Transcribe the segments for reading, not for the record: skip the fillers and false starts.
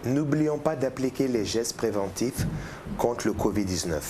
n'oublions pas d'appliquer les gestes préventifs contre le Covid-19.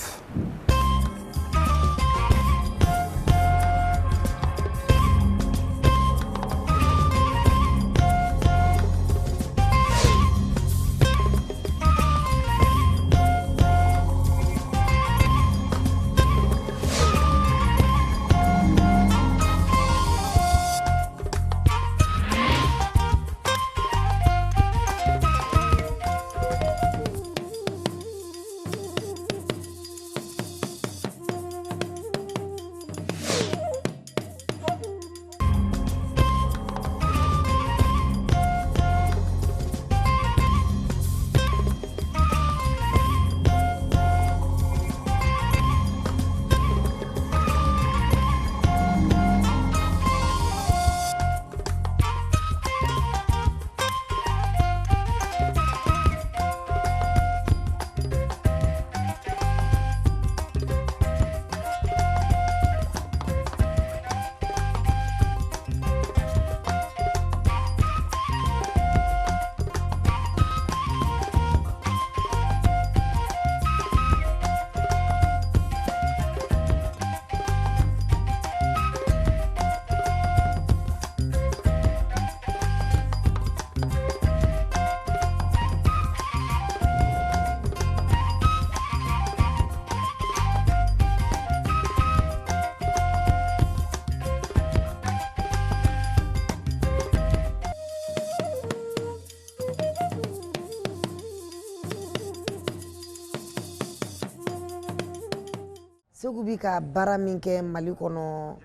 Segubi ka baara min kɛ Mali kɔnɔ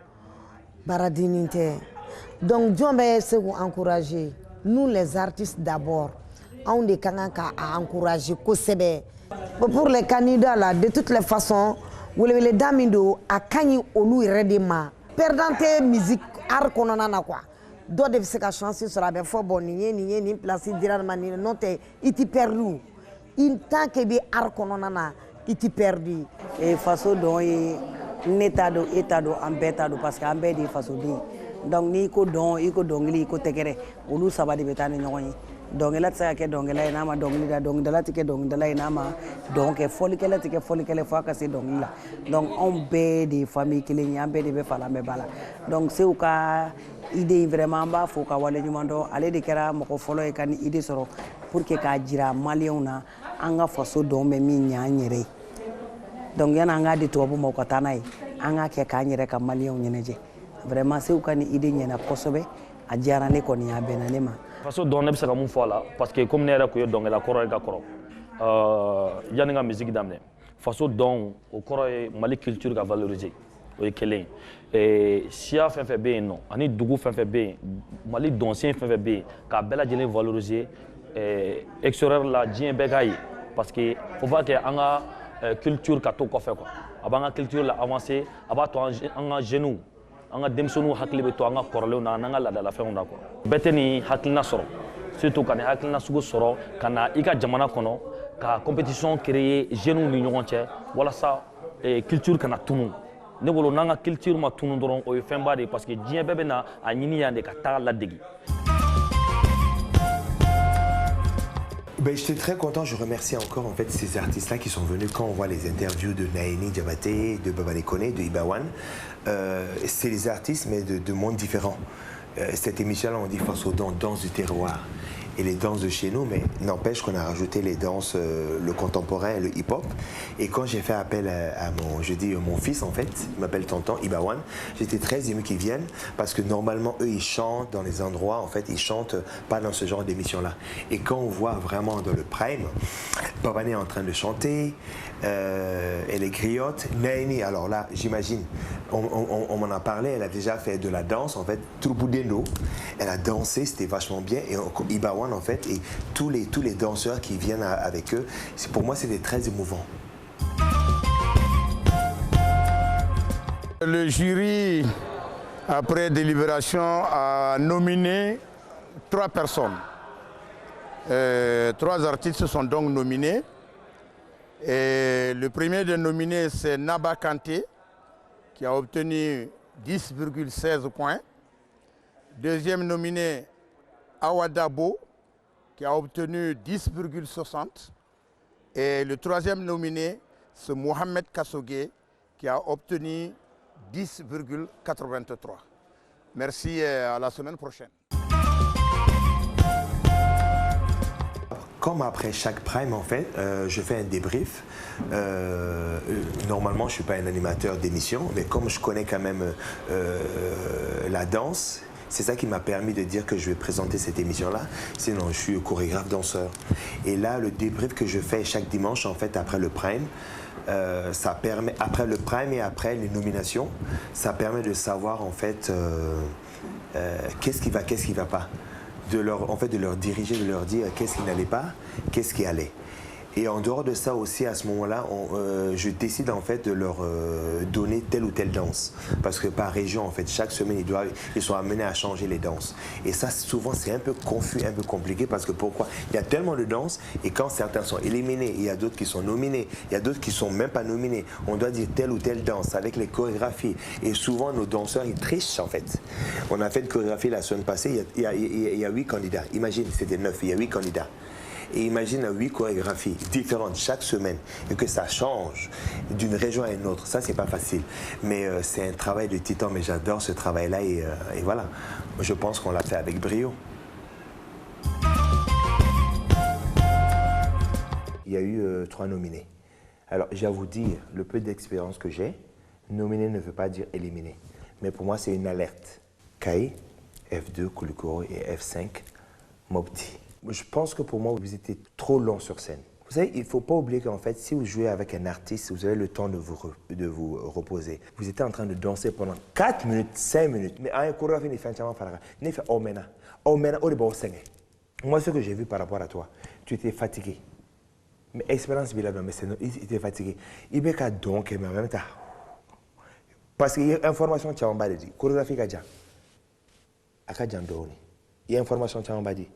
baaradeni tɛ. Donc jɔn bɛ se k'u encourager nous les artistes d'abord anw de ka kan ka encourager kosɛbɛ. Pour les candidats là de toutes les façons weleweleda min don a ka ɲi olu yɛrɛ de ma. Perdant tɛ musique art kɔnɔna na quoi. Dɔ de bɛ se ka chance sɔrɔ a bɛ fɔ bon nin ye nin place dira ma nin n'o tɛ i ti perdu. Tant que bɛ art kɔnɔna na i ti perdu. Faso dɔn ye ne t'a dɔn e t'a dɔn an bɛɛ t'a dɔn parce que an bɛɛ de ye fasoden. Donc n'i ko dɔn i ko dɔnkili i ko tɛgɛrɛ olu saba de bɛ taa ni ɲɔgɔn ye. Dɔnkɛla tɛ se ka kɛ dɔnkɛla ye n'a ma dɔnkili da, dɔnkilidala tɛ kɛ dɔnkilidala ye n'a ma dɔn kɛ, fɔlikɛla tɛ kɛ fɔlikɛla fo a ka se dɔnkili la. Donc anw bɛɛ de ye famille kelen ye, an bɛɛ de bɛ fa la an bɛɛ ba la. Donc Seku ka idée vraiment an b'a fo ka waleɲuman dɔn, ale de kɛra mɔgɔ fɔlɔ ye ka ni idée sɔrɔ pour que k'a jira maliyɛnw na an ka faso dɔn bɛ min ɲɛ an yɛrɛ ye. Donc yan'an k'a di tubabu ma u ka taa n'a ye an k'a kɛ k'an yɛrɛ ka maliyɛnw ɲɛnajɛ. Vraiment Seku ka ni idée ɲɛna kosɛbɛ, a diyara ne kɔni a bɛnna ne ma. Faso dɔn ne bɛ se ka mun fɔ a la parce que comme ne yɛrɛ tun ye dɔnkɛla kɔrɔ ye ka kɔrɔ yanni ka musique daminɛ faso dɔn o kɔrɔ ye Mali culture ka valoriser o ye kelen ye siya fɛn fɛn bɛ yen nɔ ani dugu fɛn fɛn bɛ yen Mali dɔnsen fɛn fɛn bɛ yen k'a bɛɛ lajɛlen valoriser extérieur la diɲɛ bɛɛ k'a ye parce que faut pas que an ka culture ka to kɔfɛ quoi a b'an ka culture la avancer a b'a to an ka jeunes an ka denmisɛnninw hakili bɛ to an ka kɔrɔlenw na n'an ka laadalafɛnw na quoi bɛɛ tɛ nin hakilina sɔrɔ surtout ka nin hakilina sugu sɔrɔ ka na i ka jamana kɔnɔ ka compétition créer jeunes ni ɲɔgɔn cɛ walasa culture kana tunu ne bolo n'an ka culture ma tunu dɔrɔn o ye fɛnba de ye parce que diɲɛ bɛɛ bɛ na a ɲini yan de ka taa ladegi. Ben, j'étais très content, je remercie encore en fait ces artistes-là qui sont venus quand on voit les interviews de Naeni Diabaté, de Baba Lekone, de Ibawan. C'est des artistes mais de mondes différents. Cette émission-là on dit Faso Dɔn, danse du terroir. Et les danses de chez nous, mais n'empêche qu'on a rajouté les danses, le contemporain et le hip-hop. Et quand j'ai fait appel à mon fils en fait, il m'appelle Tonton Ibawan, j'étais très ému qu'ils viennent parce que normalement eux ils chantent dans les endroits, en fait ils chantent pas dans ce genre d'émission-là. Et quand on voit vraiment dans le prime, Babane est en train de chanter, elle est griotte, Naeni, alors là j'imagine, on m'en a parlé, elle a déjà fait de la danse en fait, Trouboudeno, elle a dansé, c'était vachement bien, et Ibawan en fait, et tous les danseurs qui viennent avec eux, pour moi c'était très émouvant. Le jury, après délibération, a nominé 3 personnes. 3 artistes sont donc nominés. Et le premier des nominés, c'est Naba Kanté, qui a obtenu 10,16 points. Deuxième nominé, Awadabo, qui a obtenu 10,60. Et le troisième nominé, c'est Mohamed Kassogué, qui a obtenu 10,83. Merci et à la semaine prochaine. Comme après chaque prime, en fait, je fais un débrief. Normalement, je ne suis pas un animateur d'émission, mais comme je connais quand même la danse, c'est ça qui m'a permis de dire que je vais présenter cette émission-là. Sinon, je suis chorégraphe danseur. Et là, le débrief que je fais chaque dimanche, en fait, après le prime, ça permet, après le prime et après les nominations, ça permet de savoir, en fait, qu'est-ce qui va pas. En fait, de leur diriger, de leur dire qu'est-ce qui n'allait pas, qu'est-ce qui allait. Et en dehors de ça aussi, à ce moment-là, je décide en fait de leur donner telle ou telle danse. Parce que par région, en fait, chaque semaine, ils sont amenés à changer les danses. Et ça, souvent, c'est un peu confus, un peu compliqué. Parce que pourquoi? Il y a tellement de danses, et quand certains sont éliminés, il y a d'autres qui sont nominés, il y a d'autres qui ne sont même pas nominés. On doit dire telle ou telle danse avec les chorégraphies. Et souvent, nos danseurs, ils trichent, en fait. On a fait une chorégraphie la semaine passée, il y a 8 candidats. Imagine, c'était 9, il y a 8 candidats. Et imagine 8 chorégraphies différentes chaque semaine et que ça change d'une région à une autre. Ça, c'est pas facile. Mais c'est un travail de titan, mais j'adore ce travail-là et voilà. Je pense qu'on l'a fait avec brio. Il y a eu 3 nominés. Alors, j'ai à vous dire, le peu d'expérience que j'ai, nominé ne veut pas dire éliminé. Mais pour moi, c'est une alerte. Kai, F2, Koulikoro et F5, Mopti. Je pense que pour moi, vous étiez trop long sur scène. Vous savez, il ne faut pas oublier qu'en fait, si vous jouez avec un artiste, vous avez le temps de vous reposer. Vous étiez en train de danser pendant 4 minutes, 5 minutes. Mais à un chorégraphe, il fait un chama faraga. Il fait omena. Omena, au début, moi, ce que j'ai vu par rapport à toi, tu étais fatigué. Mais expérience, il était fatigué. Il y a donc, mais en même temps. Parce qu'il y a information qui m'a dit. Chorégraphie, il y a information qui m'a dit.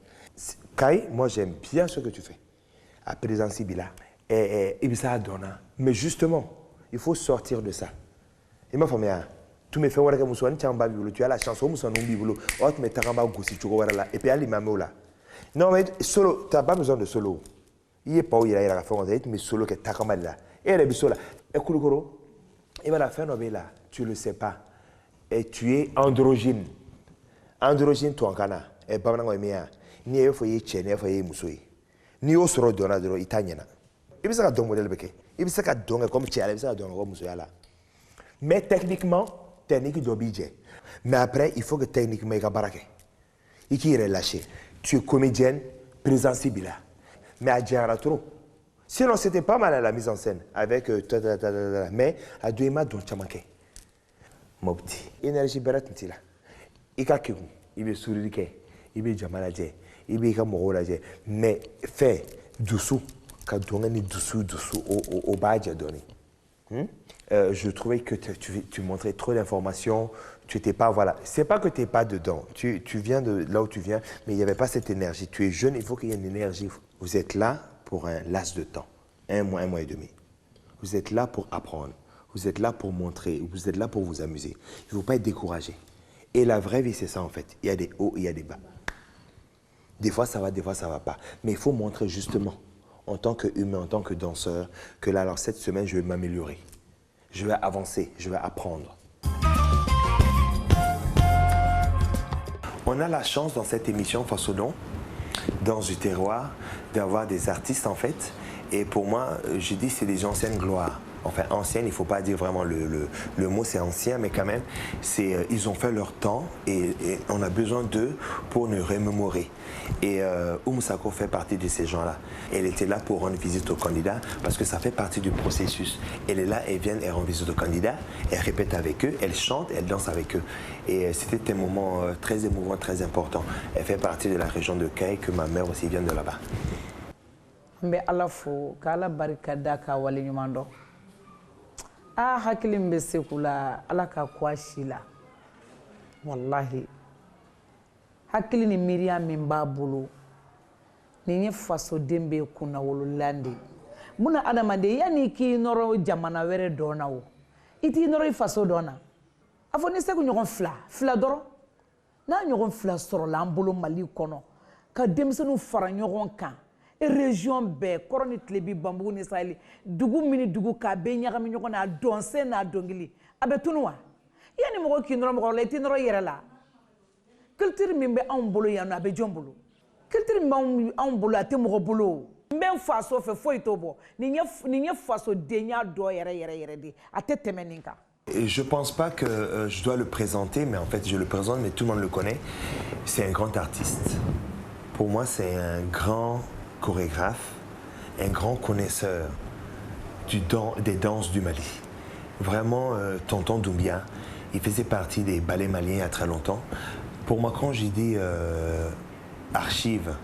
Kai, moi j'aime bien ce que tu fais. À présent, Sibila, Ibisa Donna. Mais justement, il faut sortir de ça. Il m'a fait tu me fais voir que tu as la chance, et puis aller là. Non, mais solo, tu n'as pas besoin de solo. Il n'est pas où il a fait, mais solo que tu as là. Et elle est solo. Et Koulikoro, il va la faire là. Tu ne le sais pas. Et tu es androgyne. Androgyne, toi en Ghana. Et pas vraiment ni e fo ye chene fo ye musoi ni o soro dona dro itanyana ibisa ka don model beke ibisa ka don comme tiala ibisa ka don comme musoi là mais techniquement technique d'obije mais après il faut que techniquement ka barake iki relâché tu es comédienne présence bila mais à diara trop sinon c'était pas mal à la mise en scène avec mais à doima don chamanke mopti énergie berat ntila ikakiku ibe sourire il be jamalaje il be ka mogo laje mais fait doucement ka donga ni doucement au badja donné. Je trouvais que tu montrais trop d'informations, tu étais pas voilà, c'est pas que tu n'es pas dedans, tu viens de là où tu viens mais il n'y avait pas cette énergie, tu es jeune, il faut qu'il y ait une énergie. Vous êtes là pour un laps de temps, 1 mois et demi. Vous êtes là pour apprendre, vous êtes là pour montrer, vous êtes là pour vous amuser. Il ne faut pas être découragé. Et la vraie vie c'est ça en fait, il y a des hauts, il y a des bas. Des fois ça va, des fois ça va pas. Mais il faut montrer justement, en tant qu'humain, en tant que danseur, que là, alors cette semaine, je vais m'améliorer. Je vais avancer, je vais apprendre. On a la chance dans cette émission Façon dans du terroir, d'avoir des artistes en fait. Et pour moi, je dis c'est des anciennes gloires. Enfin, anciennes, il ne faut pas dire vraiment le mot, c'est ancien, mais quand même, ils ont fait leur temps et on a besoin d'eux pour nous remémorer. Et Oumou Sakho fait partie de ces gens-là. Elle était là pour rendre visite aux candidats parce que ça fait partie du processus. Elle est là, elle vient, elle rend visite aux candidats, elle répète avec eux, elle chante, elle danse avec eux. Et c'était un moment très émouvant, très important. Elle fait partie de la région de Kai, que ma mère aussi vient de là-bas. Mais ala fo kala barikada ka wali nyumando a hakili mbe sekula ala ka kwashi la wallahi hakili ni Miriam min b'a bolo ni ye faso dembe kunna wololande muna adamade yani ki noro jamana wɛrɛ dɔnna o iti noro faso dɔnna afɔ ni segu ɲɔgɔn fila dɔrɔn n'a ɲɔgɔn fila sɔrɔ la an bolo Mali kɔnɔ ka denmisɛnninw fara ɲɔgɔn kan région bɛɛ kɔrɔ ni tile bi Banbugu ni Saheli dugu mini dugu k'a bɛɛ ɲagami ɲɔgɔn na a dɔnsen n'a dɔnkili a bɛ tunu wa yani mɔgɔ k'i nɔrɔ mɔgɔ la i t'i nɔrɔ i yɛrɛ la culture min bɛ anw bolo yan nɔ a bɛ jɔn bolo culture min bɛ anw bolo a tɛ mɔgɔ bolo n bɛ n faso fɛ foyi t'o bɔ nin ye fasodenya dɔ yɛrɛ de a tɛ tɛmɛ nin kan. Et je pense pas que je dois le présenter, mais en fait je le présente, mais tout le monde le connaît. C'est un grand artiste. Pour moi, c'est un grand chorégraphe, un grand connaisseur des danses du Mali. Vraiment, Tonton Doumbia, il faisait partie des ballets maliens il y a très longtemps. Pour moi, quand j'ai dit archives,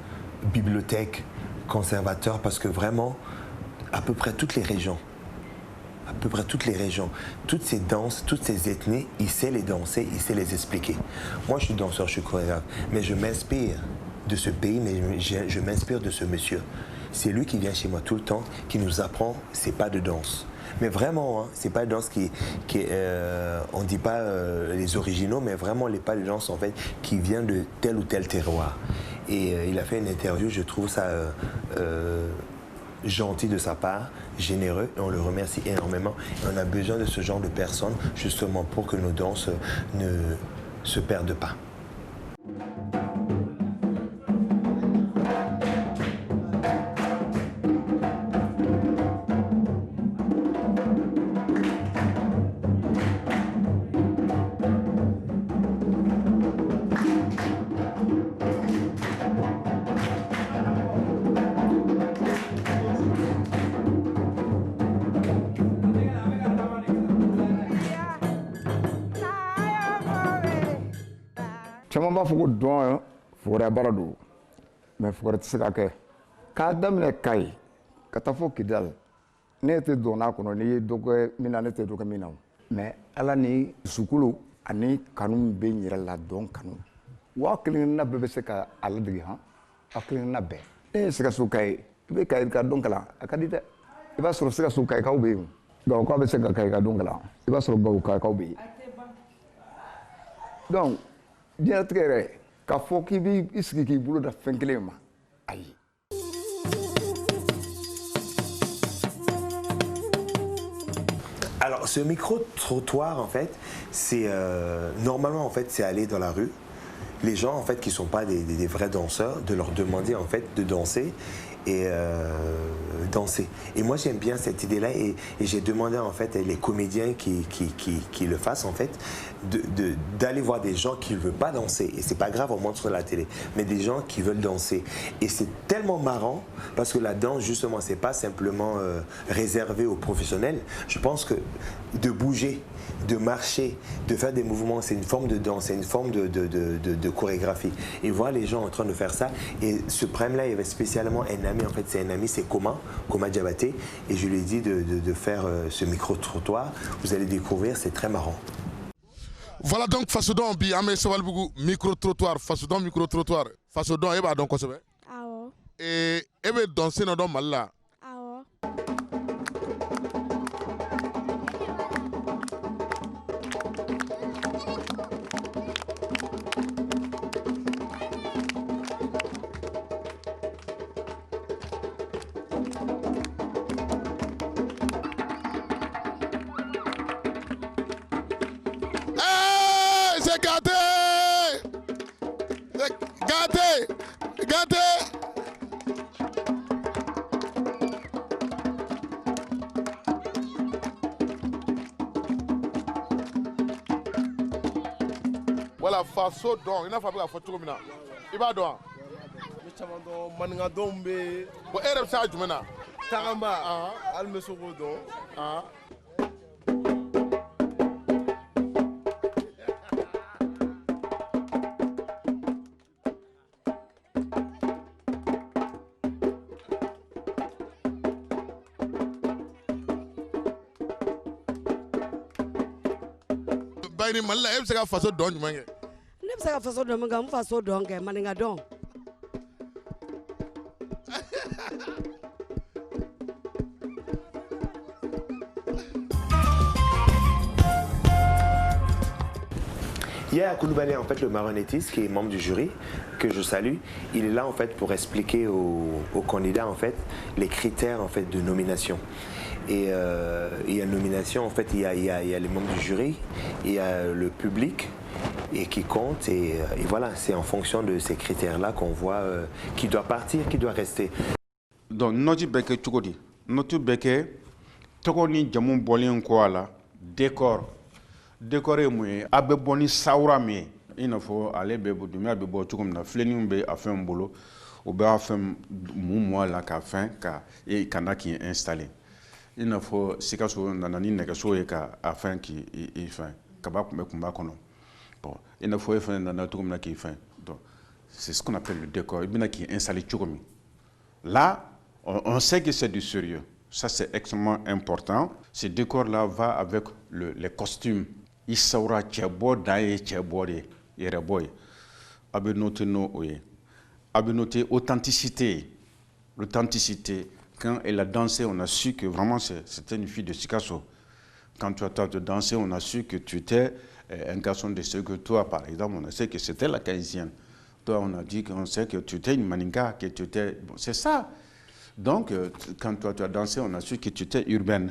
bibliothèque, conservateur, parce que vraiment, à peu près toutes les régions, toutes ces danses, toutes ces ethnies, il sait les danser, il sait les expliquer. Moi, je suis danseur, je suis chorégraphe, mais je m'inspire de ce pays, mais je m'inspire de ce monsieur. C'est lui qui vient chez moi tout le temps, qui nous apprend ses pas de danse. Mais vraiment, hein, c'est pas de danse on dit pas les originaux, mais vraiment les pas de danse en fait qui vient de tel ou tel terroir. Et il a fait une interview, je trouve ça gentil de sa part, généreux, et on le remercie énormément. Et on a besoin de ce genre de personnes justement pour que nos danses ne se perdent pas. caman b'a fɔ ko dɔn fugɔrɛ baara don mais fugɔrɛ tɛ se ka kɛ k'a daminɛ Kayi ka taa fɔ Kidali ne tɛ dɔn n'a kɔnɔ n'i ye dɔ kɛ min na ne tɛ dɔ kɛ min na mais Ala ni dusukolo ani kanu min bɛ n yɛrɛ la dɔn kanu wa kelen-kelenna bɛɛ bɛ se ka a ladege han a kelen-kelenna bɛɛ ne ye Sikaso Kayi i bɛ Kayi ka dɔn kalan a ka di dɛ i b'a sɔrɔ Sikaso Kayikaw bɛ yen Gawokaw bɛ se ka Kayi ka dɔn kalan i b'a sɔrɔ Gawokayikaw bɛ yen donc diɲɛlatigɛ yɛrɛ k'a fɔ k'i b'i sigi k'i bolo da fɛn kelen ma ayi. Alors ce micro-trottoir en fait, c'est normalement en fait c'est aller dans la rue. Les gens en fait qui sont pas des vrais danseurs, de leur demander en fait de danser et danser. Et moi j'aime bien cette idée-là et j'ai demandé en fait les comédiens qui le fassent en fait d'aller voir des gens qui ne veulent pas danser et c'est pas grave, on montre sur la télé, mais des gens qui veulent danser. Et c'est tellement marrant parce que la danse justement c'est pas simplement réservé aux professionnels. Je pense que de bouger, de marcher, de faire des mouvements, c'est une forme de danse, c'est une forme de chorégraphie. Et voir les gens en train de faire ça. Et ce problème-là, il y avait spécialement un ami, en fait, c'est un ami, c'est Koma Diabaté. Et je lui ai dit de faire ce micro-trottoir. Vous allez découvrir, c'est très marrant. Voilà donc Fasodon bi amé sawal bugu micro-trottoir, Fasodon micro-trottoir. Fasodon eba donc kosebe? Awo. Et ebe danser no don malla. Awo. C'est gâté! Gâté! Gâté! Voilà, faso don, il n'a pas photo comme ça. Il va don. Maninga dombe. Bon, erem sa jumena. Taramba. Almesoro don. Bayni malla em se ka faso don jumange. Ne bɛ se ka faso dɔn min kan n faso dɔn kɛ maninka dɔn. Yaya Koulibaly, en fait, le marionnettiste, qui est membre du jury, que je salue, il est là, en fait, pour expliquer aux candidats, en fait, les critères, en fait, de nomination. Et il y a une nomination, en fait, il y a les membres du jury, il y a le public, et qui compte, et voilà, c'est en fonction de ces critères-là qu'on voit qui doit partir, qui doit rester. Donc, notre béquet, notre béquet, Togoni jamu bolen ko ala décor décoré mu abe boni sawra mi ina fo ale be bu dumi abe bo tukum na flening be afin bolo o be afin mu la ka fin ka e kana ki installé ina fo sikaso nanani ne ka so e ka afin ki e fin ka ba kumba kono bon ina fo e fin na tukum na ki fin donc c'est ce qu'on appelle le décor ibina ki installé tukum là on sait que c'est du sérieux. Ça, c'est extrêmement important. Ce décor-là va avec les costumes. Il saura tchebo daye tchebore yereboy. Abe noté no oye. Abe noté authenticité. L'authenticité. Quand elle a dansé, on a su que vraiment c'était une fille de Sikasso. Quand tu as dansé, on a su que tu étais un garçon de ce que toi, par exemple, on a su que c'était la Caïsienne. Toi, on a dit qu'on sait que tu étais une Maninga, que tu étais... Bon, c'est ça. Donc, quand toi tu as dansé, on a su que tu étais urbaine.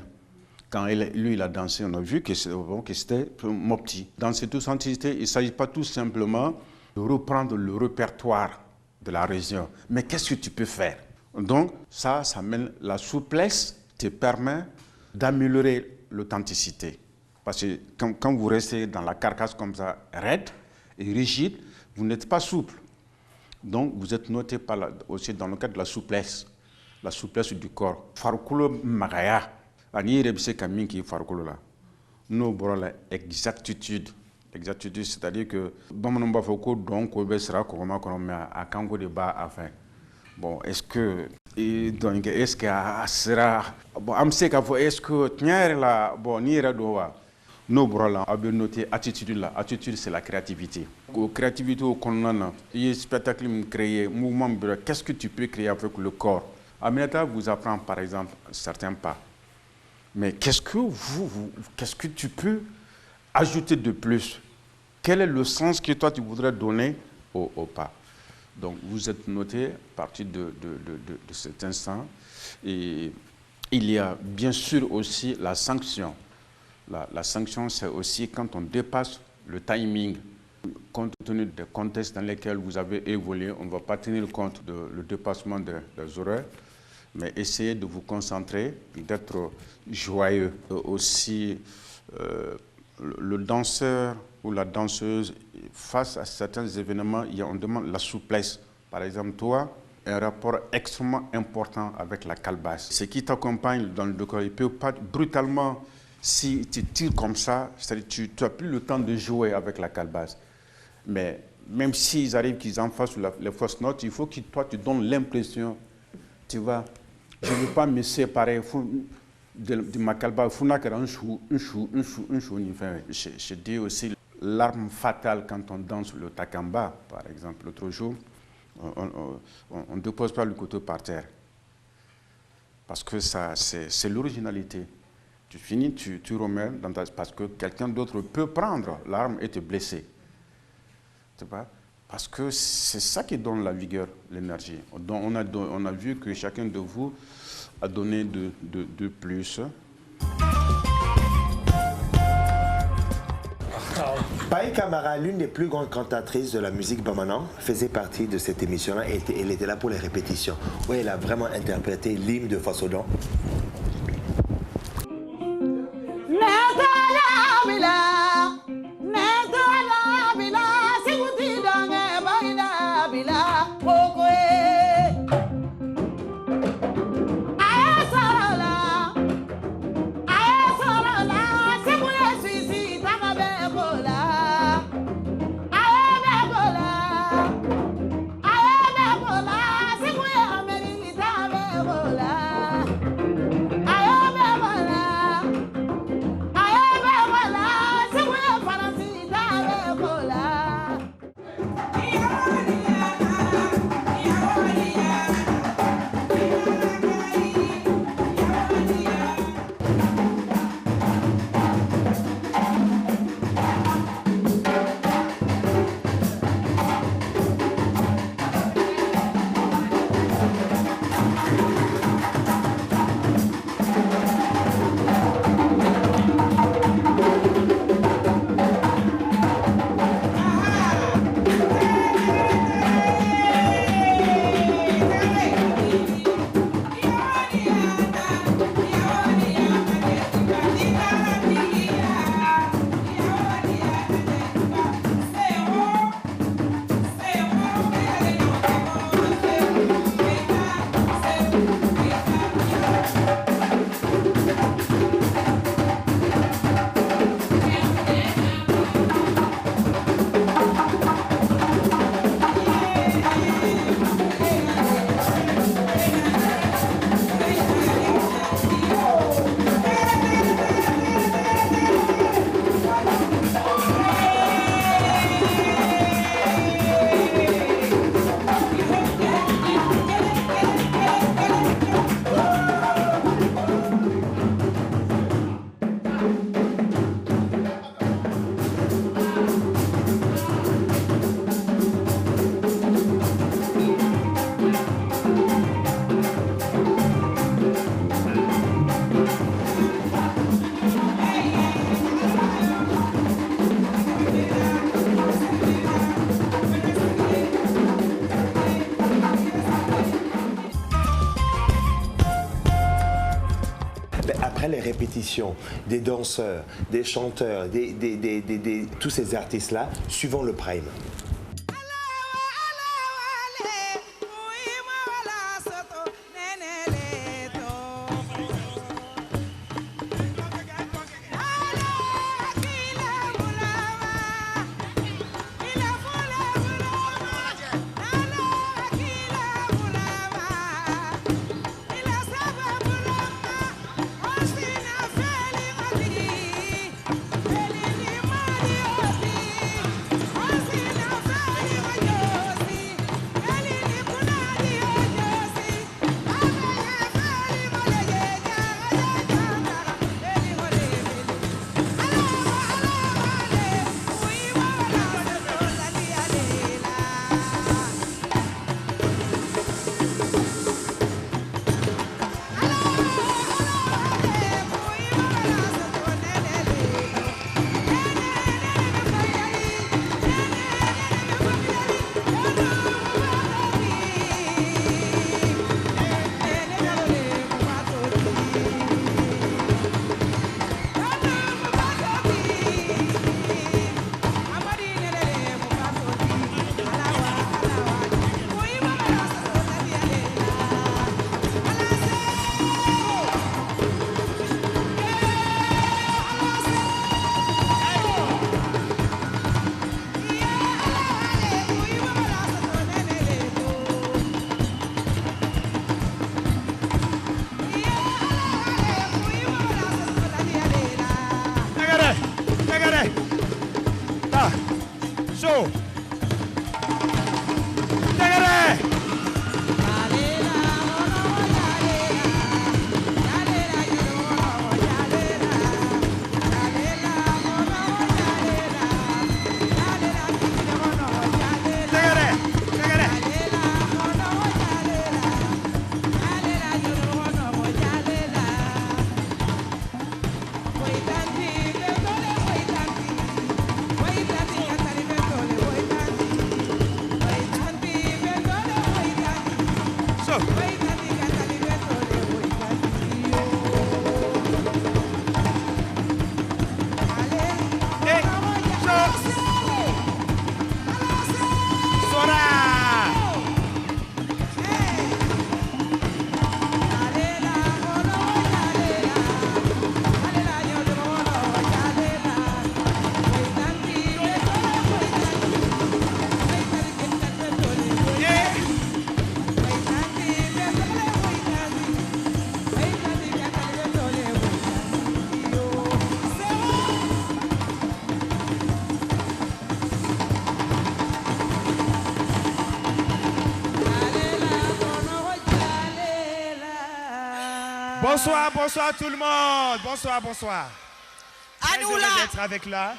Quand lui, il a dansé, on a vu que c'était Mopti. Dans cette authenticité, il ne s'agit pas tout simplement de reprendre le répertoire de la région. Mais qu'est-ce que tu peux faire? Donc, ça mène la souplesse, te permet d'améliorer l'authenticité. Parce que quand vous restez dans la carcasse comme ça, raide et rigide, vous n'êtes pas souple. Donc, vous êtes noté aussi dans le cadre de la souplesse du corps. Farkulo magaya, ani rebse kamin ki farkulo la. No borola exactitude, c'est-à-dire que bamanon ba foko donc ko be sera ko ma kono me akango de ba afin. Bon, est-ce que donc est-ce que sera bon am se ka fo est-ce que tiare la bon ni ra do wa. No borola a bien noté attitude là, attitude c'est la créativité. Créativité au konana, il spectacle créé, mouvement, qu'est-ce que tu peux créer avec le corps? Aminata vous apprend par exemple certains pas. Mais qu'est-ce que tu peux ajouter de plus? Quel est le sens que toi tu voudrais donner au pas? Donc vous êtes noté à partir de cet instant. Et il y a bien sûr aussi la sanction. La sanction, c'est aussi quand on dépasse le timing. Compte tenu des contextes dans lesquels vous avez évolué, on ne va pas tenir compte du dépassement des horaires. Mais essayez de vous concentrer, d'être joyeux. Aussi, le danseur ou la danseuse, face à certains événements, on demande la souplesse. Par exemple, toi, un rapport extrêmement important avec la calebasse. Ce qui t'accompagne dans le décor, il ne peut pas brutalement, si tu tires comme ça, c'est-à-dire tu n'as plus le temps de jouer avec la calebasse. Mais même s'ils arrivent qu'ils en fassent les fausses notes, il faut que toi, tu donnes l'impression, tu vois, je ne veux pas me séparer de ma calebasse. Je dis aussi l'arme fatale quand on danse le takamba, par exemple. L'autre jour, on ne dépose pas le couteau par terre. Parce que ça, c'est l'originalité. Tu finis, tu remets parce que quelqu'un d'autre peut prendre l'arme et te blesser. Tu vois? Parce que c'est ça qui donne la vigueur, l'énergie. On a vu que chacun de vous a donné de plus. Paye Camara, l'une des plus grandes cantatrices de la musique bamanan, faisait partie de cette émission-là et elle était là pour les répétitions. Oui, elle a vraiment interprété l'hymne de Fasodon. après les répétitions, des danseurs, des chanteurs, tous ces artistes-là, suivant le prime. Bonsoir, bonsoir tout le monde. Bonsoir, bonsoir. Très heureux d'être avec là.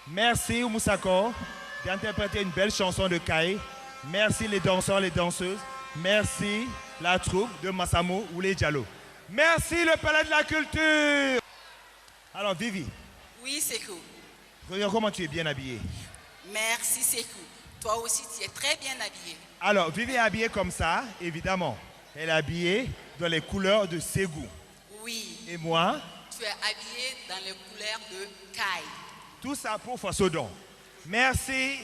Merci Moussako d'interpréter une belle chanson de Kai. Merci les danseurs, les danseuses. Merci la troupe de Massamo Oulé Diallo. Merci le Palais de la Culture. Alors Vivi. Oui, Sekou. Regarde comment tu es bien habillée. Merci Sekou. Toi aussi, tu es très bien habillée. Alors Vivi est habillée comme ça, évidemment. Elle est habillée dans les couleurs de Ségou. Oui. Et moi? Tu es habillée dans les couleurs de Kai. Tout ça pour Fassodon. Merci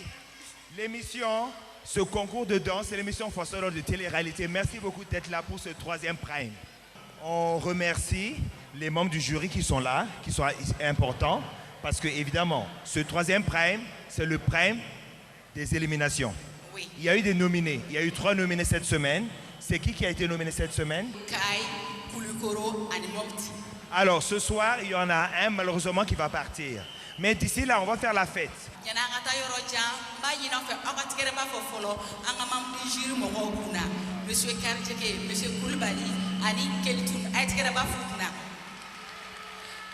l'émission, ce concours de danse, c'est l'émission Fassodon de télé-réalité. Merci beaucoup d'être là pour ce 3e prime. On remercie les membres du jury qui sont là, qui sont importants, parce que évidemment, ce 3e prime, c'est le prime des éliminations. Oui. Il y a eu des nominés. Il y a eu 3 nominés cette semaine. C'est qui a été nominé cette semaine? Kai, Koulikoro, Animopti. Alors, ce soir, il y en a un malheureusement qui va partir. Mais d'ici là, on va faire la fête. Monsieur Karjeke, Monsieur Koulibaly, Ani Keltoun, Aïtkeraba Foukna.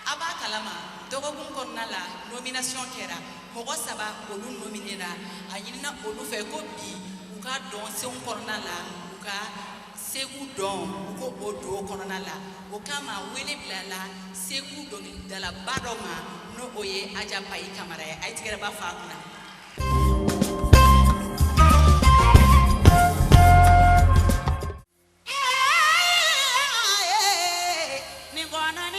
Aba Kalama, Dorogun Kornala, nomination Kera, Moro Saba, Olu nominera, Ayina Olu Fekobi, Uka Don Seun Kornala, Uka Ségou Don, Uko Odo Kornala, Ukama Willy Blala, Ségou Don de la Badoma, No Oye, Ajapai Kamara, Aïtkeraba Foukna. Ningwana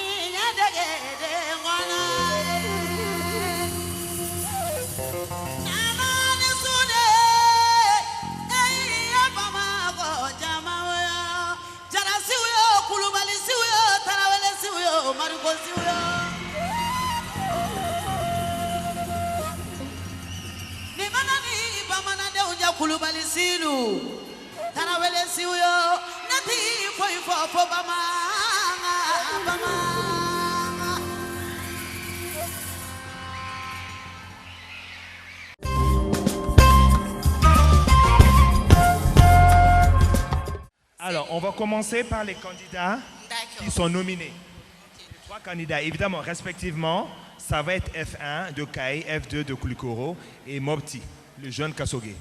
kosiuyo Nimana ni bamana de unja kulubali silu Tarawele siuyo Nati fo bama Alors, on va commencer par les candidats qui sont nominés. Les 3 candidats, évidemment, respectivement, ça va être F1 de Kai, F2 de Koulikoro et Mopti, le jeune Kasogé.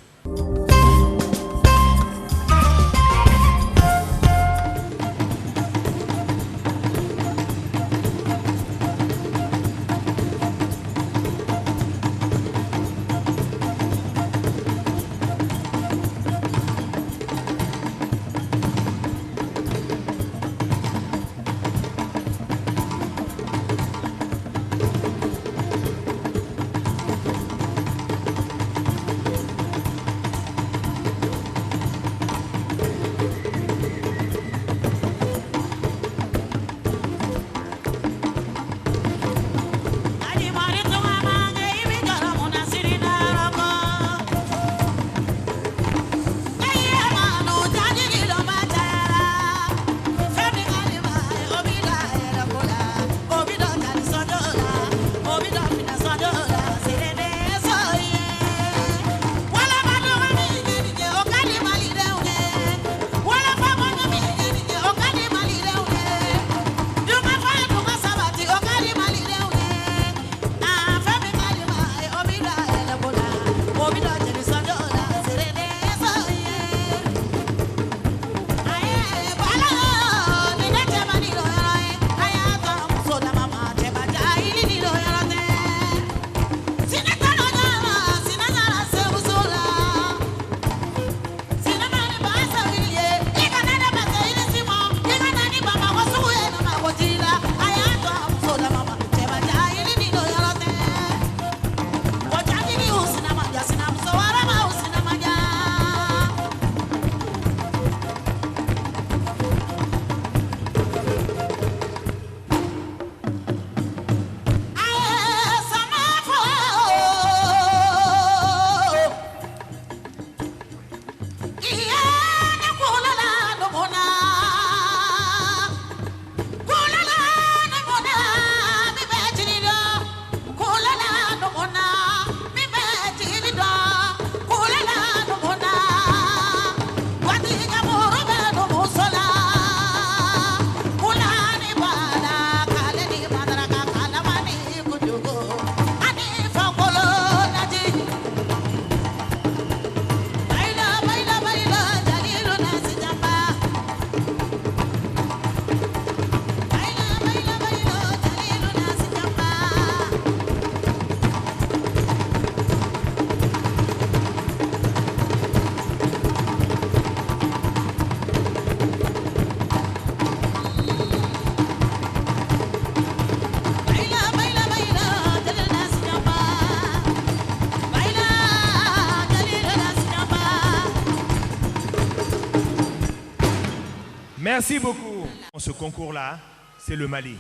Merci beaucoup. Ce concours-là, c'est le Mali.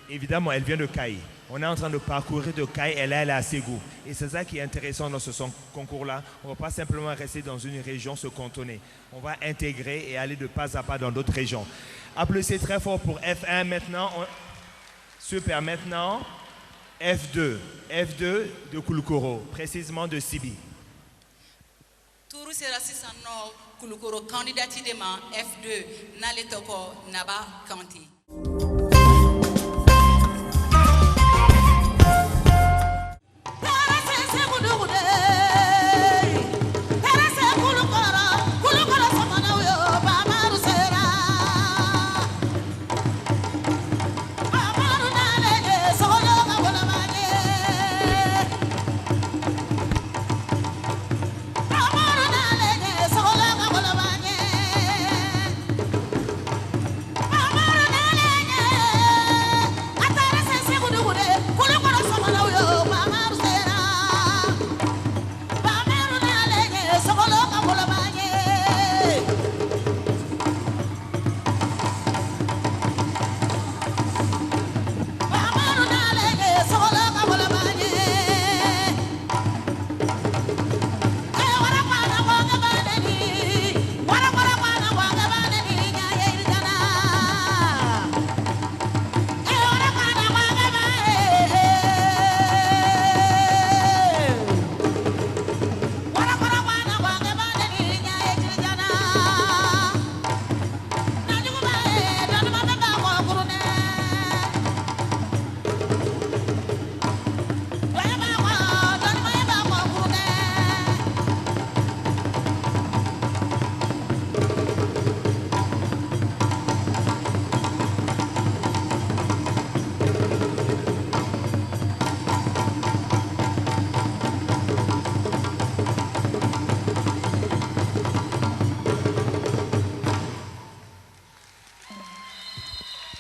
Évidemment, elle vient de Kai. On est en train de parcourir de Kai et là, elle est à Ségou. Et c'est ça qui est intéressant dans ce concours-là. On ne va pas simplement rester dans une région, se cantonner. On va intégrer et aller de pas à pas dans d'autres régions. Applaudissez très fort pour F1 maintenant. Super, maintenant, F2. F2 de Koulikoro, précisément de Sibi. Tourou sera sisan no Koulikoro candidatement F2 n'ale toko Naba Kanti. Mama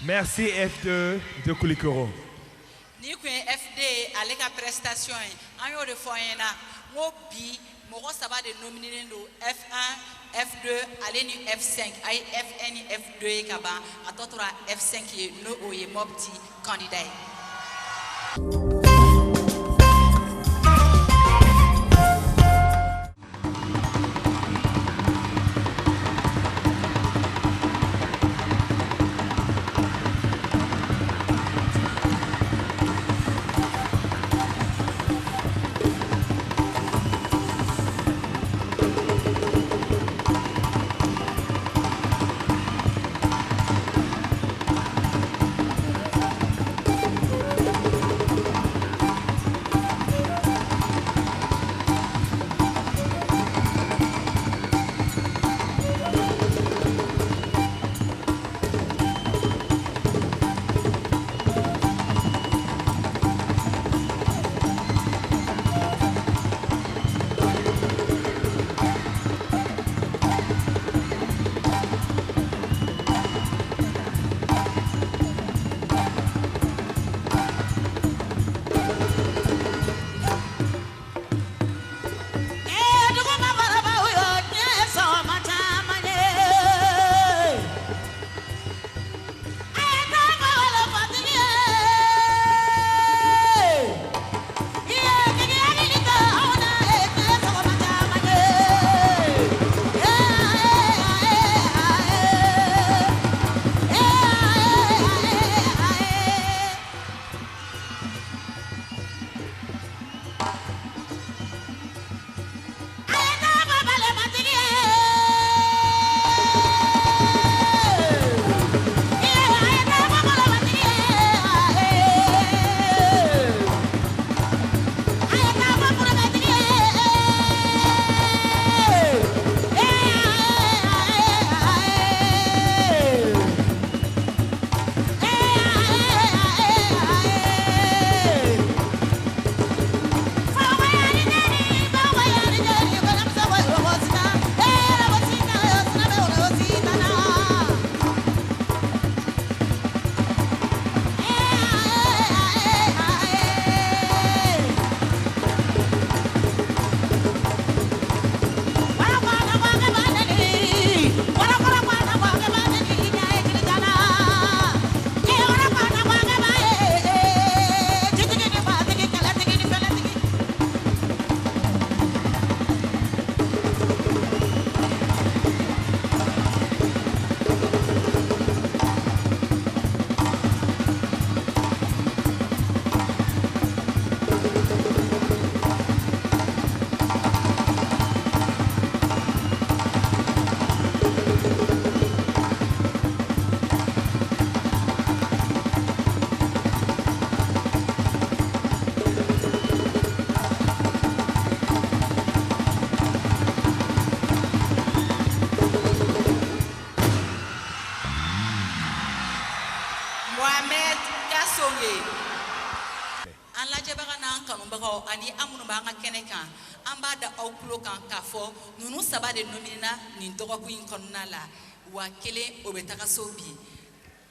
Merci F2 de Koulikoro. Ni ku FD ale ka prestation an yo de foyena ngo bi mogo saba de nominé do F1 F2 ale ni F5 ay FN ni F2 ka ba atotora F5 ye no oye mobti candidat. ani amunu ba nga kene kan amba da awkulo kan ka fo nunu saba de nomina ni dogo ku in konna la wa kele obetaka sobi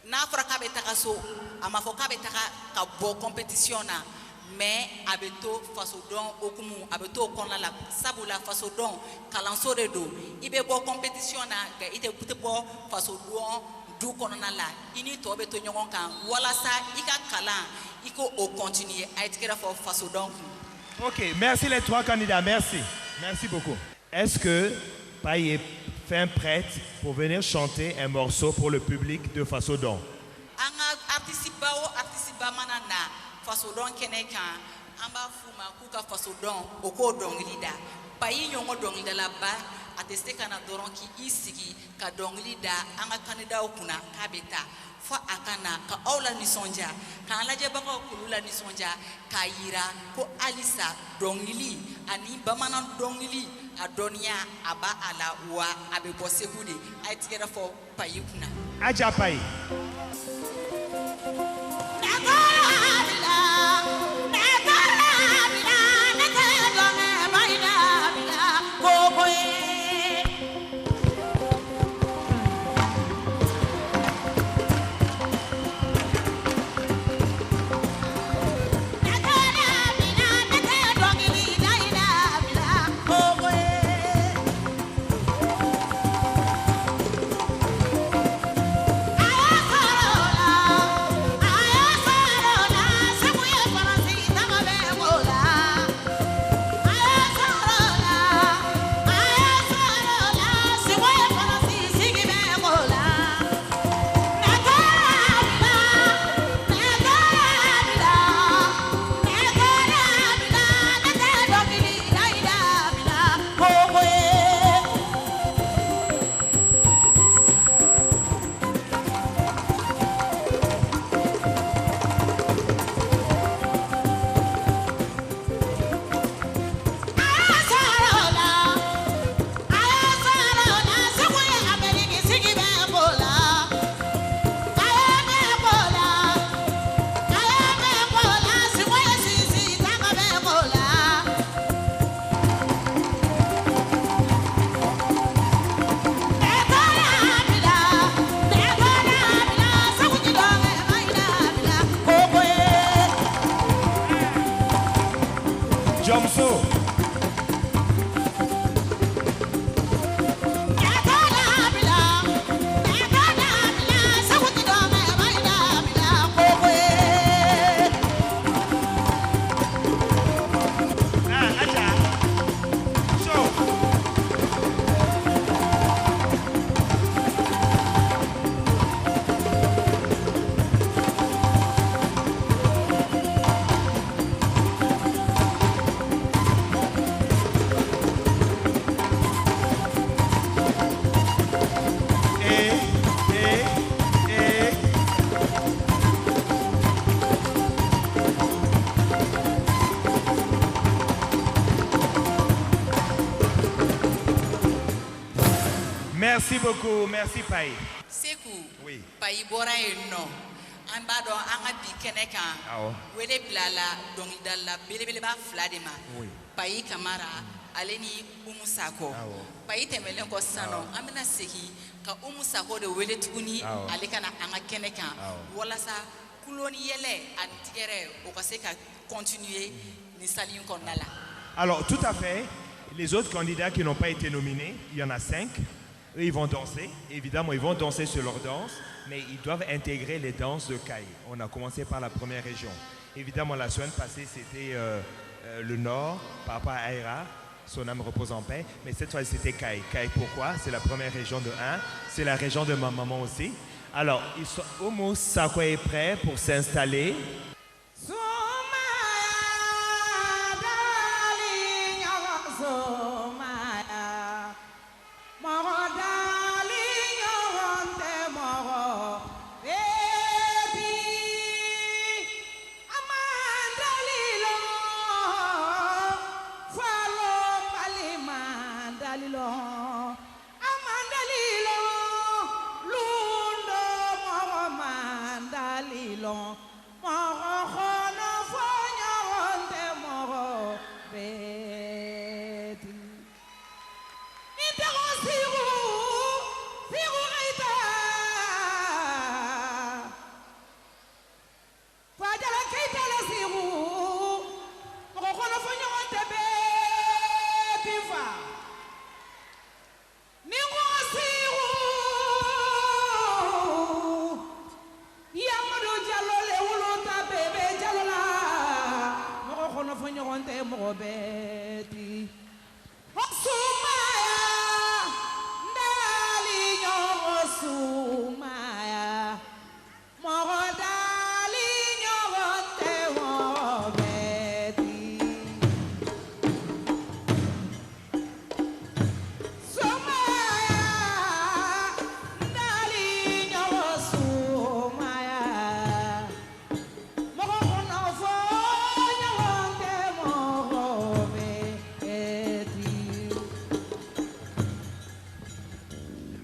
na fora ka betaka so ama fo ka betaka ka bo competition na mais abeto faso don okumu abeto konna la sabula faso don kalanso de do ibe bo competition na ga ite kute bo faso don du konna la ini to beto nyon kan wala sa ika kala iko o continuer à être fort face au don. Ok, merci les trois candidats, merci. Merci beaucoup. Est-ce que Paye est fin prête pour venir chanter un morceau pour le public de Faso Don? Anga artisiba manana Faso Don keneka amba fuma kuka Faso Don oko donglida. Paye nyongo donglida là-bas attesté kana doron ki isigi ka donglida anga candidat okuna kabeta. Fa akana ka aula nisonja ka alaje baka kulula nisonja ka yira ko alisa dongili ani bamana dongili adonia aba ala wa abe bosebude I together for payukuna aja pay Merci beaucoup, merci Paye. Sekou. Oui. Payi bɔra yen nɔ. An b'a dɔn an ka bi kɛnɛ kan. Awɔ. Wele bilala dɔnkilidala belebeleba 2 de ma. Oui. Payi Kamara, ale ni Umu Sako. Awɔ. Payi tɛmɛlen kɔ sisan nɔ, an bɛna segin ka Umu Sako de wele tuguni. Awɔ. Ale ka na an ka kɛnɛ kan. Awɔ. Walasa kulo ni yɛlɛ ani tigɛrɛ o ka se ka continuer ni sali in kɔnɔna la. Alors, tout à fait. Les autres candidats qui n'ont pas été nominés, il y en a 5. Eux, ils vont danser. Évidemment, ils vont danser sur leur danse, mais ils doivent intégrer les danses de Kai. On a commencé par la première région. Évidemment, la semaine passée, c'était le Nord, par rapport à Aïra, son âme repose en paix. Mais cette fois, c'était Kai. Kai, pourquoi? C'est la première région de 1. C'est la région de ma maman aussi. Alors, Umu Sako est prêt pour s'installer.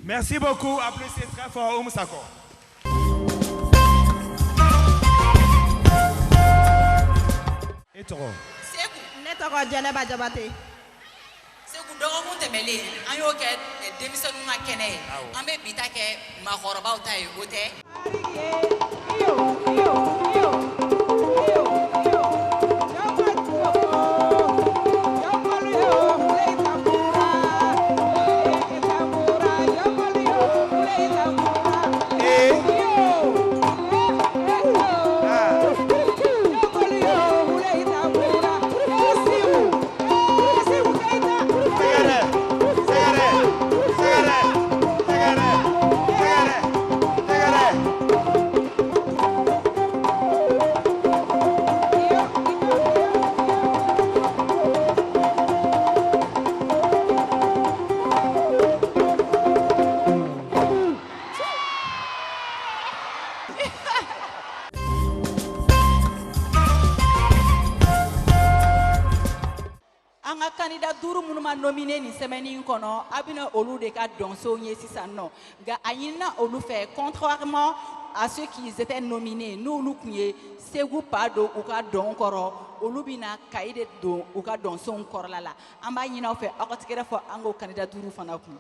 Merci beaucoup. Applaudissez très fort Umu Sako. Et Toro. Sekou. Ne tɔgɔ Jɛnɛba Jabate. Sekou dɔgɔkun tɛmɛlen an y'o kɛ denmisɛnninw ka kɛnɛ ye. An bɛ bi ta kɛ maakɔrɔbaw ta ye, o tɛ? Nominé ni semaine in kɔnɔ a bɛna olu de ka dɔnsow ye sisan nɔ nka a ɲinina olu fɛ contrairement à ceux qui étaient nominés n'olu tun ye Segu pa don u ka dɔn kɔrɔ olu bɛna Kayi de don u ka dɔnsow kɔrɔla la an b'a ɲini aw fɛ aw ka tigɛrɛ fɔ an k'o candidature fana kun.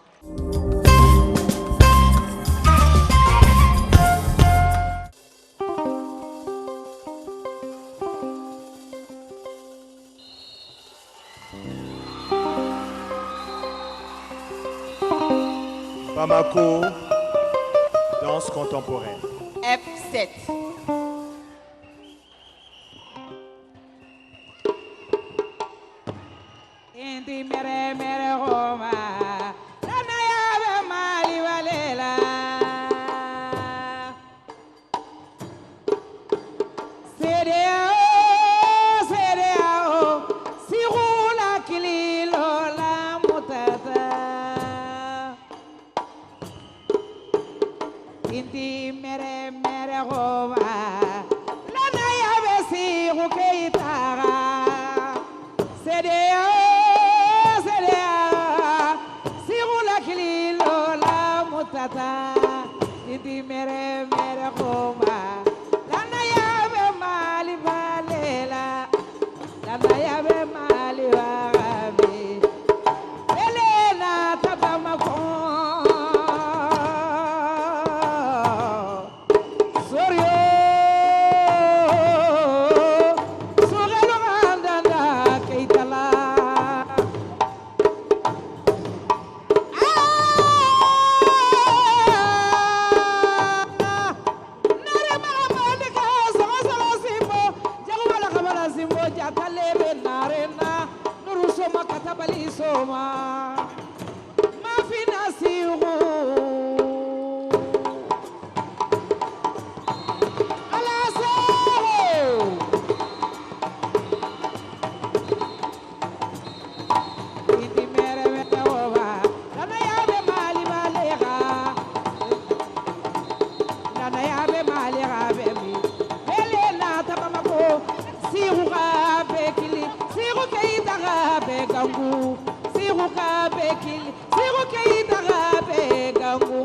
Bamako, danse contemporaine. F7. Indi mere mere Roma, nana yabe mali walela. Sedeo, sirula kililo la mutata. Indi mere mere Roma, nana yabe siru keitara. Sedeo. mere mere koma lana yabe mali balela lana yabe mali wagabe elena tabama ko sorio sogelo andanda keitala Soma ma finasiru ala sero iti mere mere oba lana yabe mali balega lana yabe mali gabe mi elena tabamako siru gabe kili siru keita gabe gangu siru gabe kili siru keita gabe gangu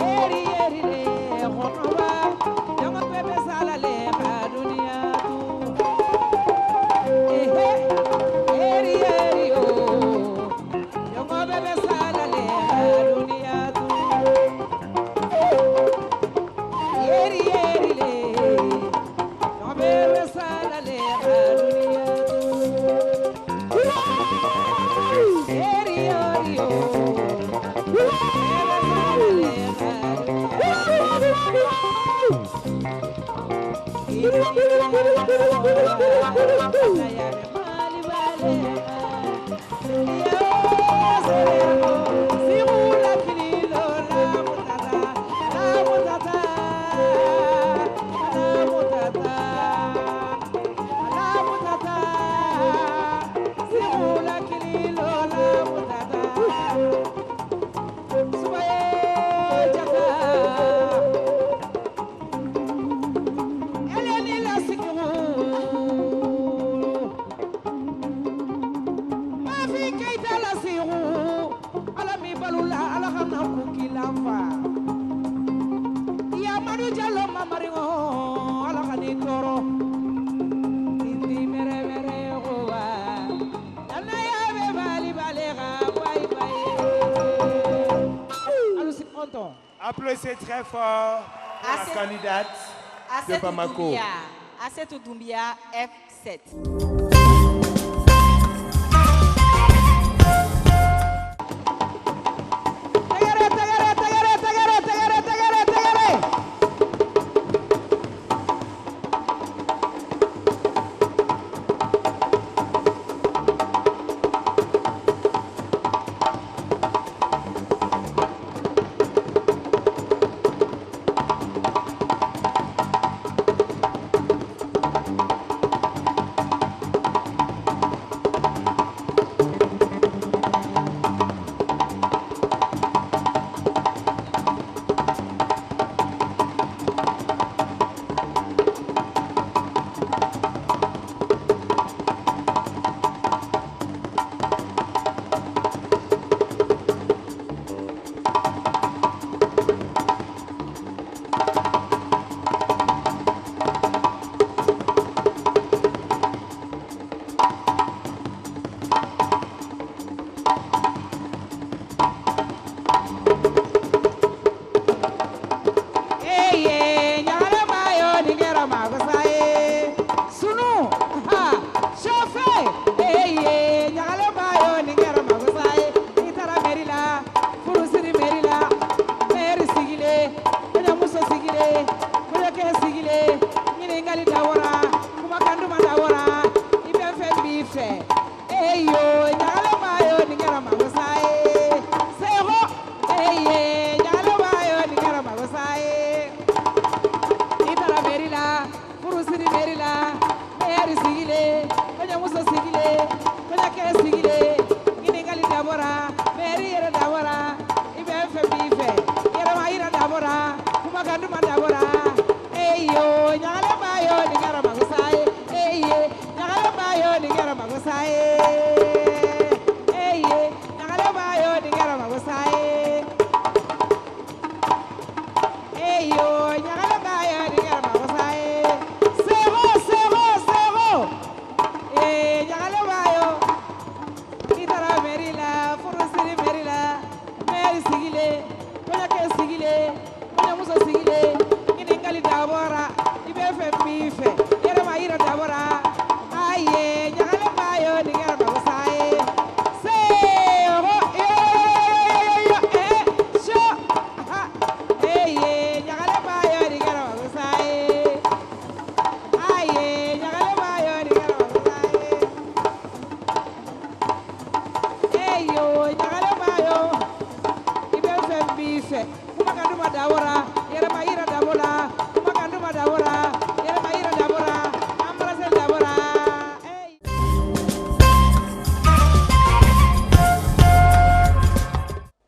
yeri yeri le honoba jango bebe sala le dunia tu ehe yeri yeri o jango bebe sala le dunia tu yeri yeri le jango bebe sala le dunia tu yeri yeri o Applaudissez très fort la candidate de Bamako. Assetou Doumbia F7.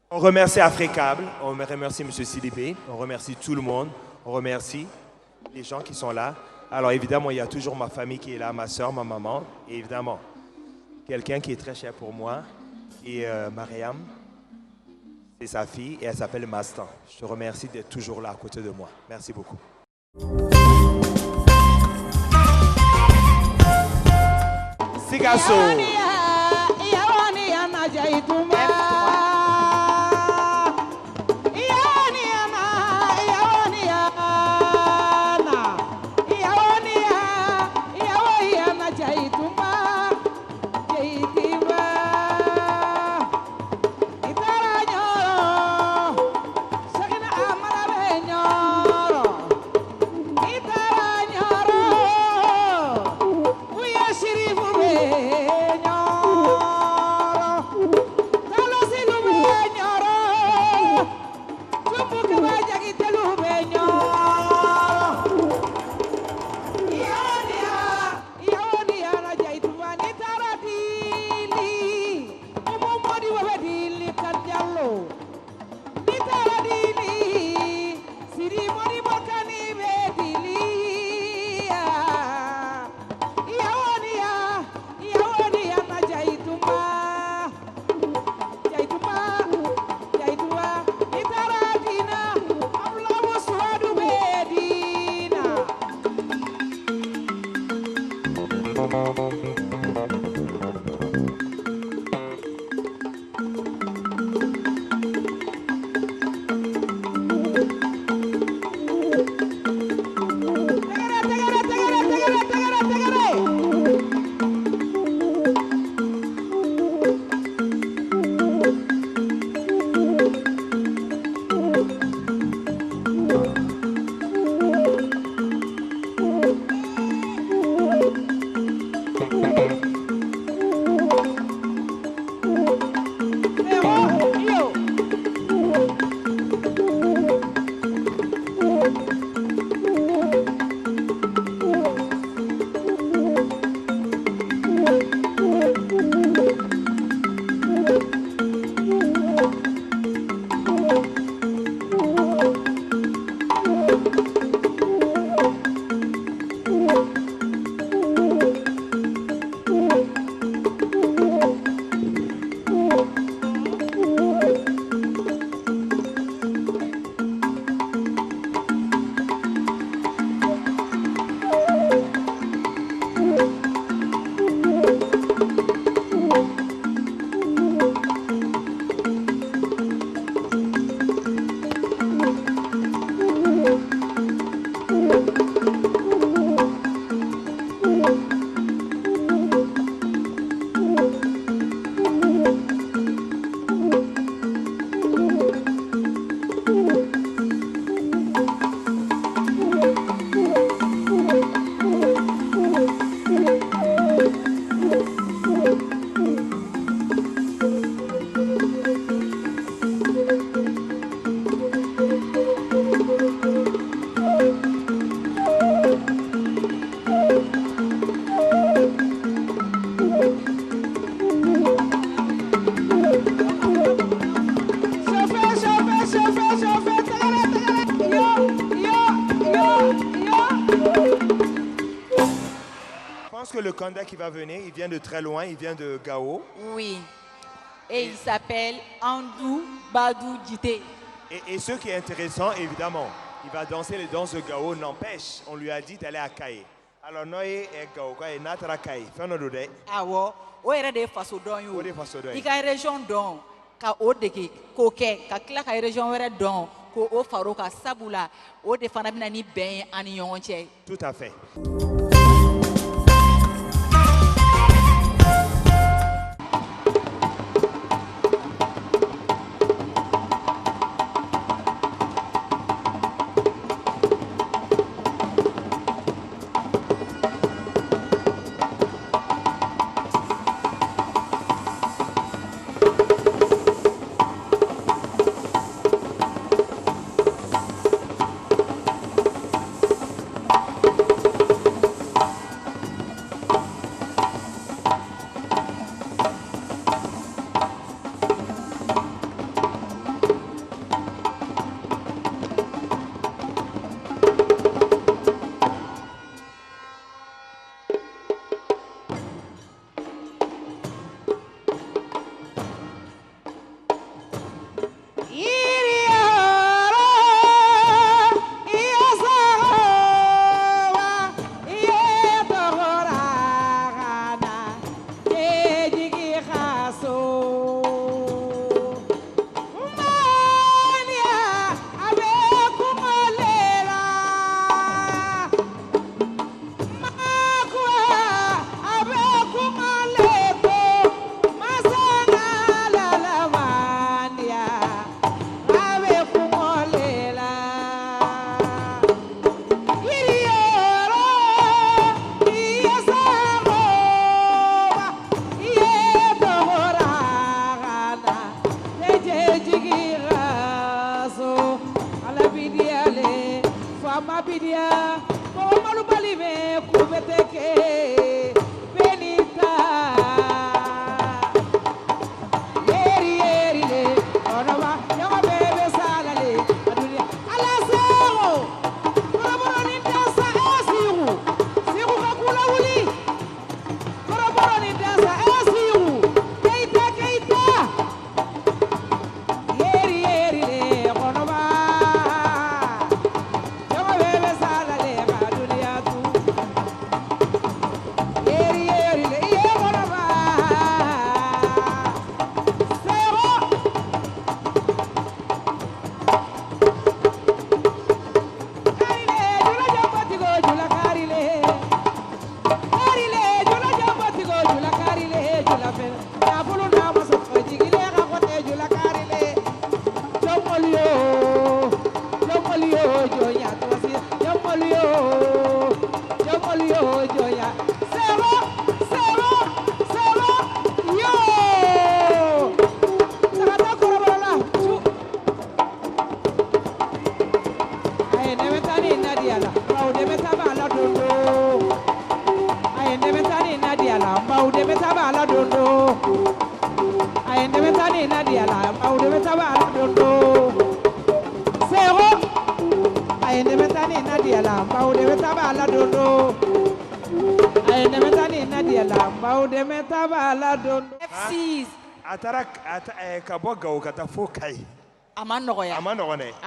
On remercie Africable, on remercie M. Sidibé, on remercie tout le monde, on remercie les gens qui sont là. Alors évidemment, il y a toujours ma famille qui est là, ma soeur, ma maman, et évidemment, quelqu'un qui est très cher pour moi, qui est Mariam, c'est sa fille, et elle s'appelle Mastan. Je te remercie d'être toujours là à côté de moi. Merci beaucoup. Sigasso. que le candidat qui va venir, il vient de très loin, il vient de Gao. Oui. Et il s'appelle Andou Badou Djité. Et ce qui est intéressant, évidemment, il va danser les danses de Gao, n'empêche, on lui a dit d'aller à Kaye. Alors, nous sommes Gao, et nous sommes à Kaye. Ah ouais, on est de façon don. On est de façon don. Il y a une région don, ka odeki, koke, ka kila ka région wera don, ko o faro ka sabula, o de fana bina ni ben ani yonche. Tout à fait.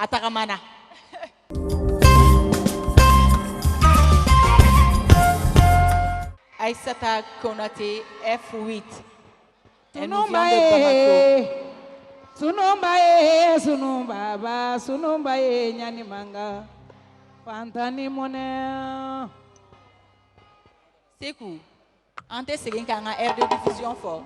Atakamana. Aïssata Konaté F8. Elle nous vient de Bamako. Sunumbaye, Sunumbaba, Sunumbaye, Nyanimanga, Pantani Mone. C'est cool. Ante seguin qu'un air de diffusion fort.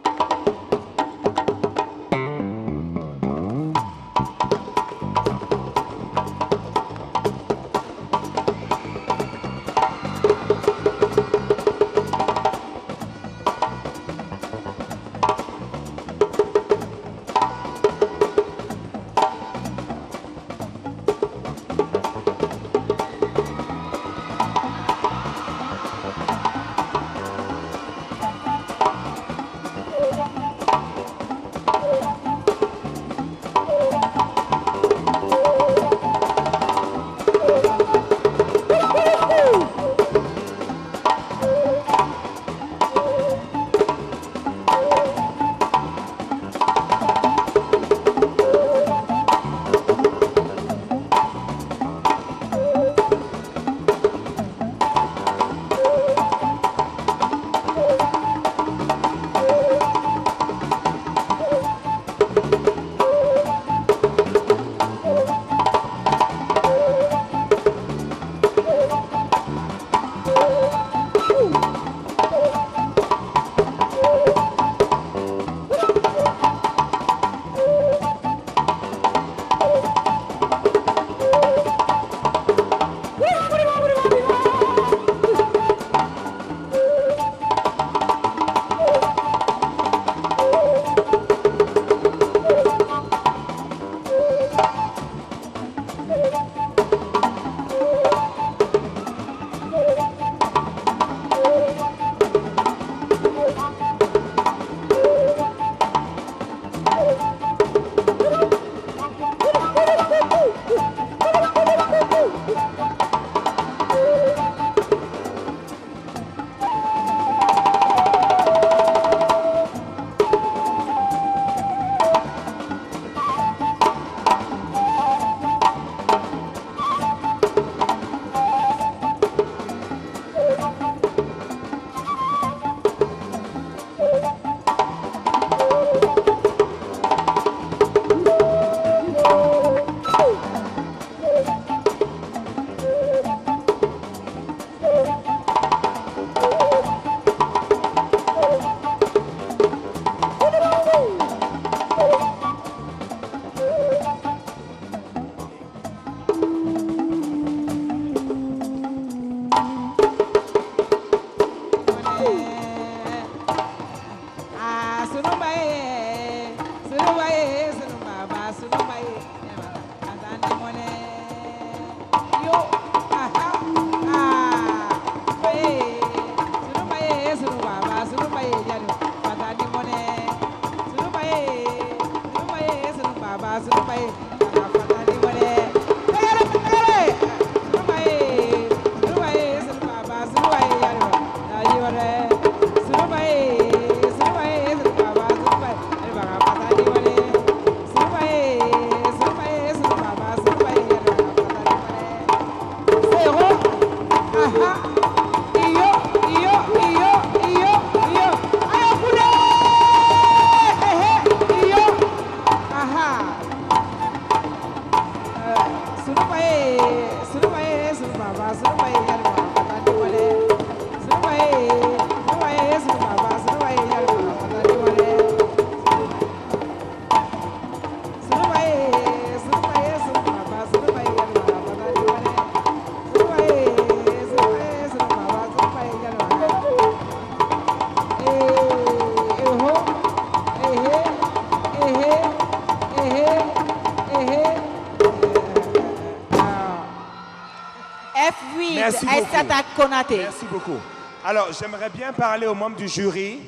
Merci beaucoup. Alors, j'aimerais bien parler aux membres du jury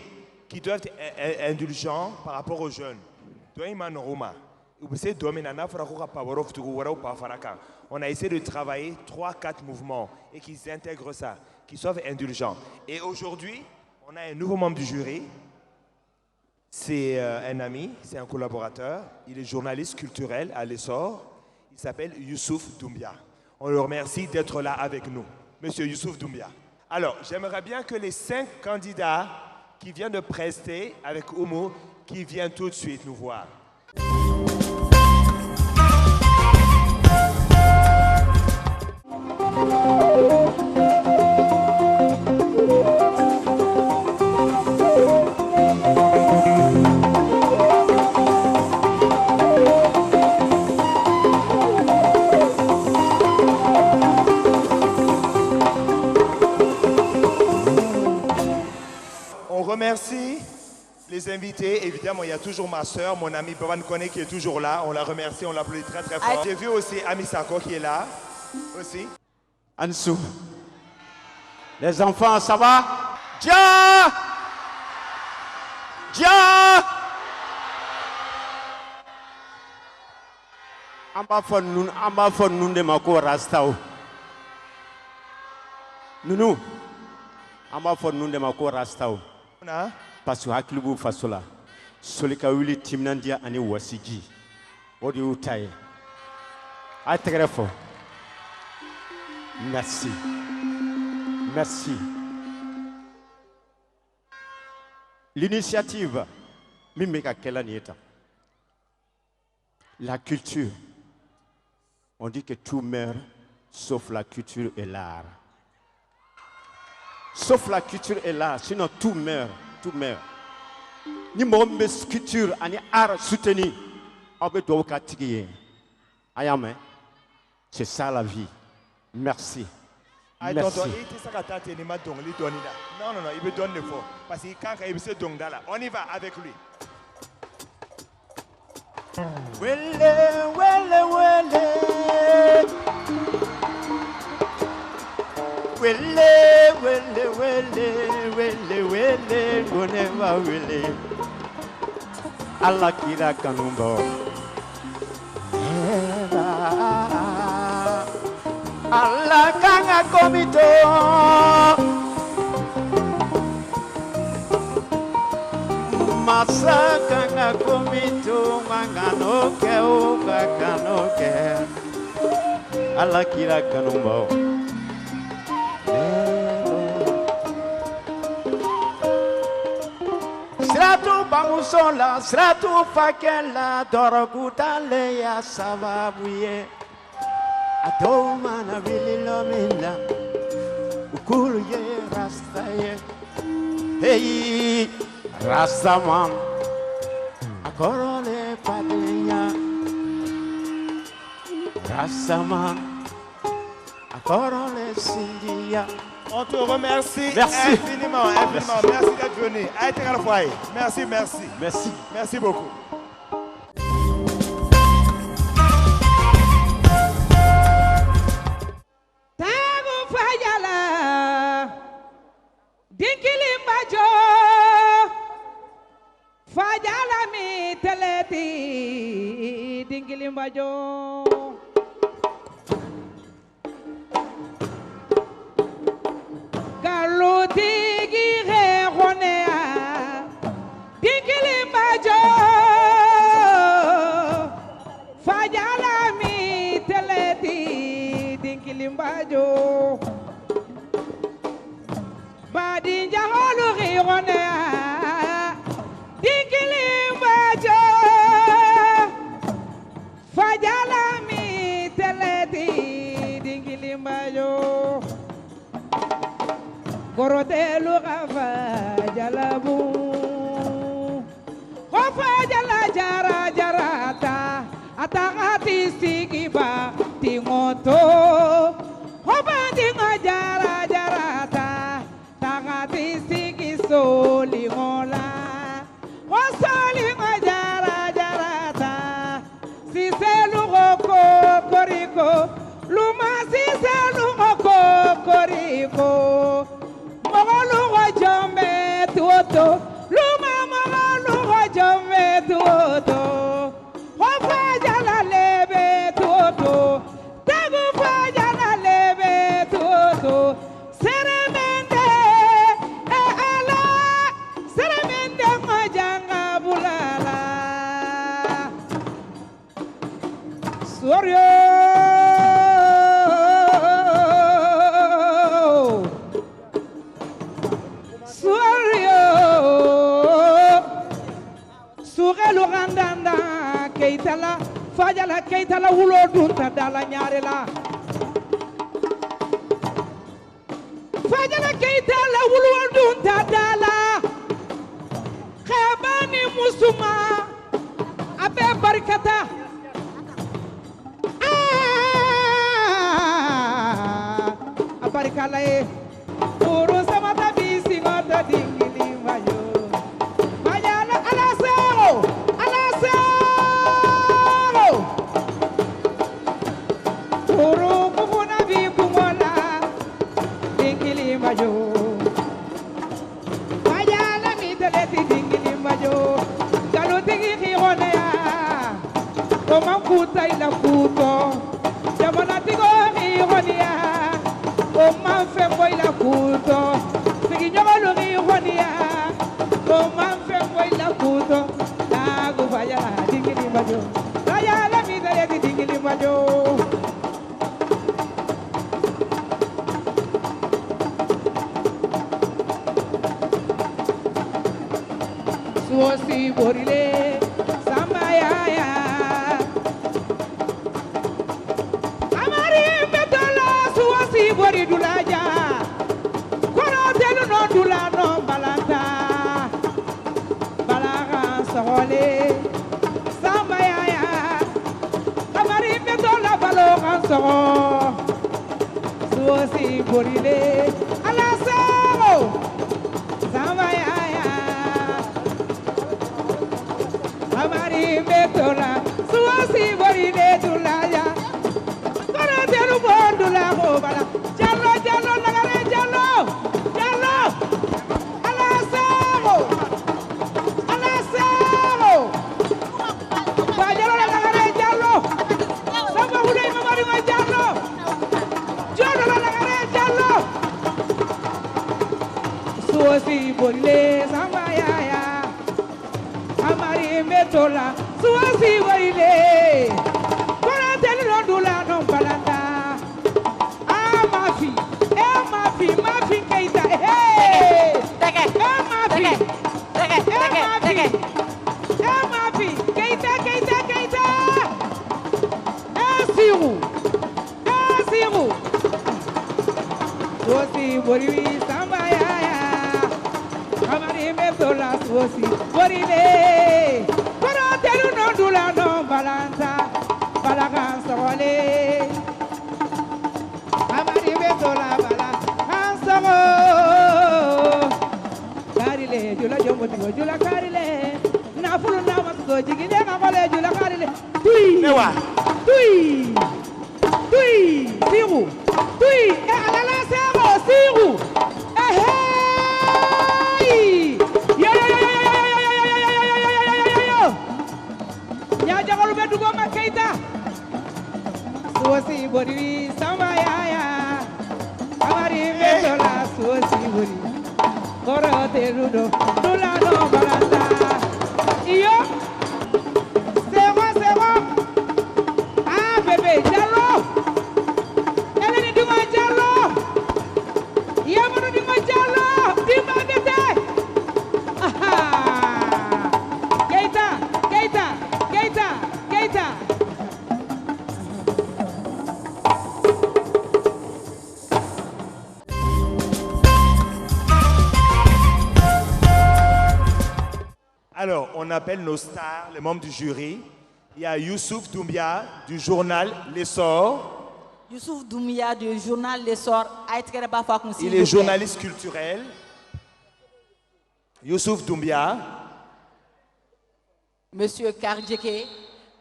qui doivent être indulgents par rapport aux jeunes. On a essayé de travailler 3-4 mouvements et qu'ils intègrent ça, qu'ils soient indulgents. Et aujourd'hui, on a un nouveau membre du jury. C'est un ami, c'est un collaborateur. Il est journaliste culturel à l'Essor. Il s'appelle Youssouf Doumbia. On le remercie d'être là avec nous. Monsieur Youssouf Doumbia. Alors, j'aimerais bien que les 5 candidats qui viennent de prester avec Oumou, qui viennent tout de suite nous voir. Merci les invités. Évidemment, il y a toujours ma soeur, mon ami Baban Kone qui est toujours là. On la remercie, on l'applaudit très très fort. J'ai vu aussi Ami Sako qui est là aussi. Ansou. Les enfants, ça va? Dia! Dia! Amba fon nun de mako rastao. Nounou. Amba fon nun de mako rastao. Parce que hakilibu fasola solika wili timnandia ani wasiji odi utaye atrefo. Merci. Merci. L'initiative Mimeka Kelanieta. La culture. On dit que tout meurt sauf la culture et l'art. Sauf la culture et l'art, sinon tout meurt, tout meurt. Ni mon culture, ni art soutenu, on peut tout catiguer. Ayame, c'est ça la vie. Merci. Merci. Non, non, il me donne le faux. Parce que quand il se donne là, on y va avec lui. Wele, wele, wele. Wele, wele, wele, wele, wele, goneva wele. Allah kira kanumbo. Allah kanga komito. Masa kanga komito manganoke o kakanoke. Allah kira kanumbo. Sratu bamusola, sratu fakela, dorogutale ya sababuye. Adoma na vililomina, ukulu ye rastaye. Hey, rastaman, akorole padenya. Rastaman, akorole sindia. On te remercie Merci. infiniment, infiniment. Merci d'être venu. Aïtera le foyer. Merci, merci. Merci. Merci beaucoup. Tagu fajala dinkili majo fajala mi teleti dinkili majo galuti gire honea dinkili majo fajala mi teleti dinkili majo badi jaholu ghirone dinkili majo fajala mi teleti dinkili majo gorodelu gafa jalabu gafa jala jara jarata atagati sigiba tingoto hoba tinga jara jarata tagati sigi soli ngola wasoli jara jarata si selu ko koriko luma si selu ko koriko mogolu go jombe tuoto luma mogolu go jombe tuoto hoba jala lebe tuoto tagu fa jala lebe tuoto seremende e ala seremende majanga bulala soryo sugelu gandanda keitala fajala keitala wulo dunta dala nyare la fajala keitala wulo dunta dala khabani musuma abe barkata abarikala e uru samata bisi ngota dingili mayo fajala alasero uru kufuna bikumola dingili mayo fajala miteleti dingili mayo galu tigi khirone ya Oman kuta ila kuto jamana tigo khirone ya Oman fembo ila kuto sigi nyogolu khirone ya Oman fembo ila kuto tagu fajala dingili mayo fajala miteleti dingili mayo suosi borile sambayaya amari metola suosi bori dulaja kono telu no dula no balanta balaga sole sambayaya amari metola baloga so suosi borile ala sao sambayaya amari metola suwasi bori de dulaya kora telu bondula ko bala jallo jallo lagare jallo jallo ala sao ba jallo lagare jallo samba hulay mamari wa jallo jallo lagare jallo suwasi bori le samba yaya amari metola suwasi warile kora telu no dula no balanda mafi keita teke mafi keita siru suwasi bori samba yaya amari metola suwasi warile kora telu no dula no balanta balaga sole amari metola bala jigi ne ka kole jula kari tui tui tui siru tui e alala sero siru hey yo yo yo yo ya jagol be dugo ma Keita suosi bori sama ya amari metola suosi bori koro te rudo dula no baranda iyo sego ah bebe Jallo eleni duma Jallo yamanu duma Jallo dima bete aha Keita Alors, on appelle nos stars, les membres du jury. Il y a Youssouf Doumbia du journal L'Essor. Youssouf Doumbia du journal L'Essor. Il est journaliste culturel. Youssouf Doumbia. Monsieur Kardjeke,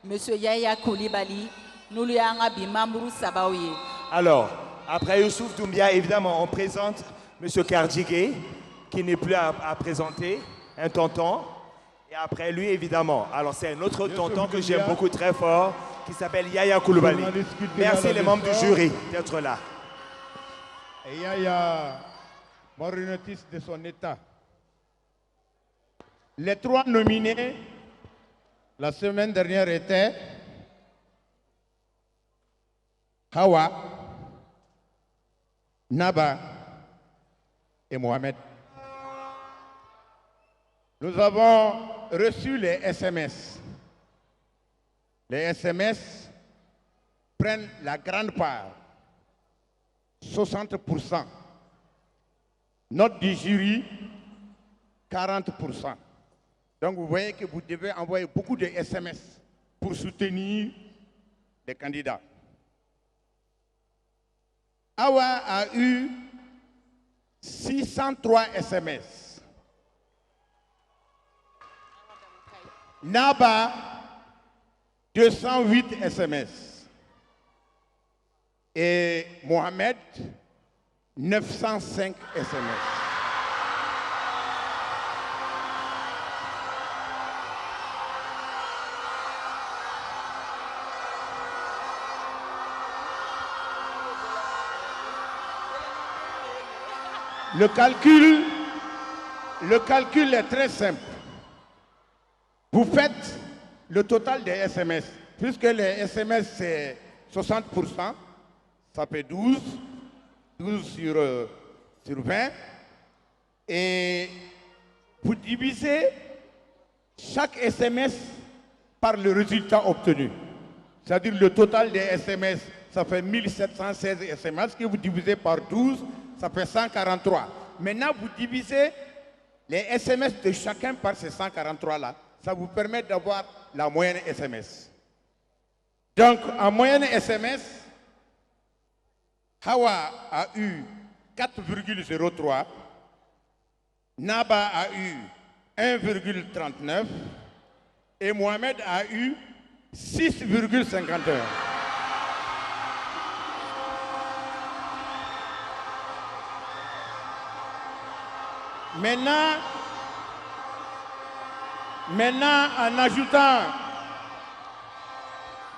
Monsieur Yaya Koulibaly, nous lui avons Mamourou Sabaouye. Alors, après Youssouf Doumbia, évidemment, on présente Monsieur Kardjeke, qui n'est plus à présenter, un tonton. Et après lui, évidemment, alors c'est un autre tonton que j'aime beaucoup très fort, qui s'appelle Yaya Koulibaly. Merci les membres du jury d'être là. Et Yaya, marionnettiste de son état. Les 3 nominés la semaine dernière étaient Hawa, Naba et Mohamed. Nous avons reçu les SMS. Les SMS prennent la grande part, 60%. Note du jury, 40%. Donc vous voyez que vous devez envoyer beaucoup de SMS pour soutenir les candidats. Awa a eu 603 SMS. Naba, 208 SMS. Et Mohamed, 905 SMS. Le calcul est très simple. Vous faites le total des SMS. Puisque les SMS c'est 60%, ça fait 12 sur 20. Et vous divisez chaque SMS par le résultat obtenu. C'est-à-dire le total des SMS, ça fait 1716 SMS que vous divisez par 12, ça fait 143. Maintenant, vous divisez les SMS de chacun par ces 143-là. Ça vous permet d'avoir la moyenne SMS. Donc, en moyenne SMS, Hawa a eu 4,03, Naba a eu 1,39 et Mohamed a eu 6,51. Maintenant, en ajoutant,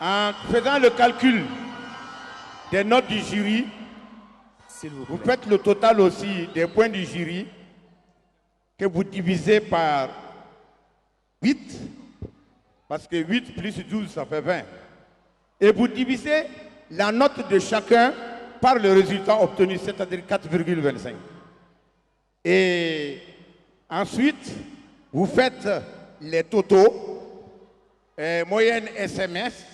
en faisant le calcul des notes du jury, vous faites le total aussi des points du jury que vous divisez par 8, parce que 8 plus 12, ça fait 20. Et vous divisez la note de chacun par le résultat obtenu, c'est-à-dire 4,25. Et ensuite, vous faites les totaux, moyenne SMS,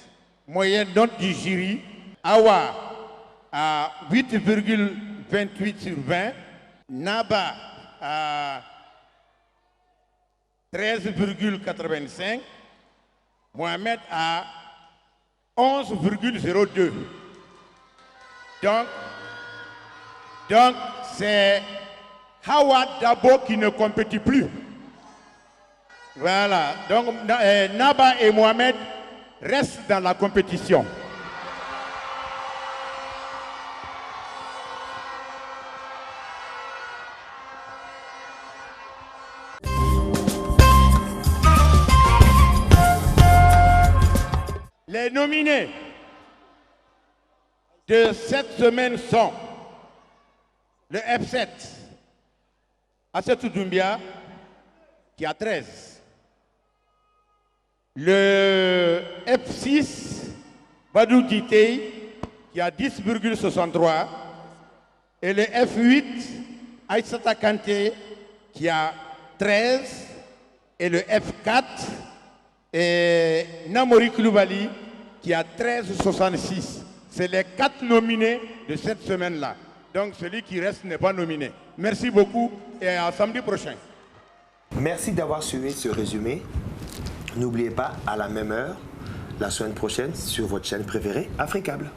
moyenne note du jury. Awa à 8,28 sur 20, Naba à 13,85, Mohamed à 11,02. Donc c'est Hawa Dabo qui ne compétit plus. Voilà. Donc, Naba et Mohamed restent dans la compétition. Les nominés de cette semaine sont le F7, Assetou Doumbia, qui a 13. Le F6, Badou Ditei, qui a 10,63. Et le F8, Aïssata Kanté, qui a 13. Et le F4, Namori Koulibaly, qui a 13,66. C'est les 4 nominés de cette semaine-là. Donc celui qui reste n'est pas nominé. Merci beaucoup et à samedi prochain. Merci d'avoir suivi ce résumé. N'oubliez pas, à la même heure, la semaine prochaine, sur votre chaîne préférée, Africable.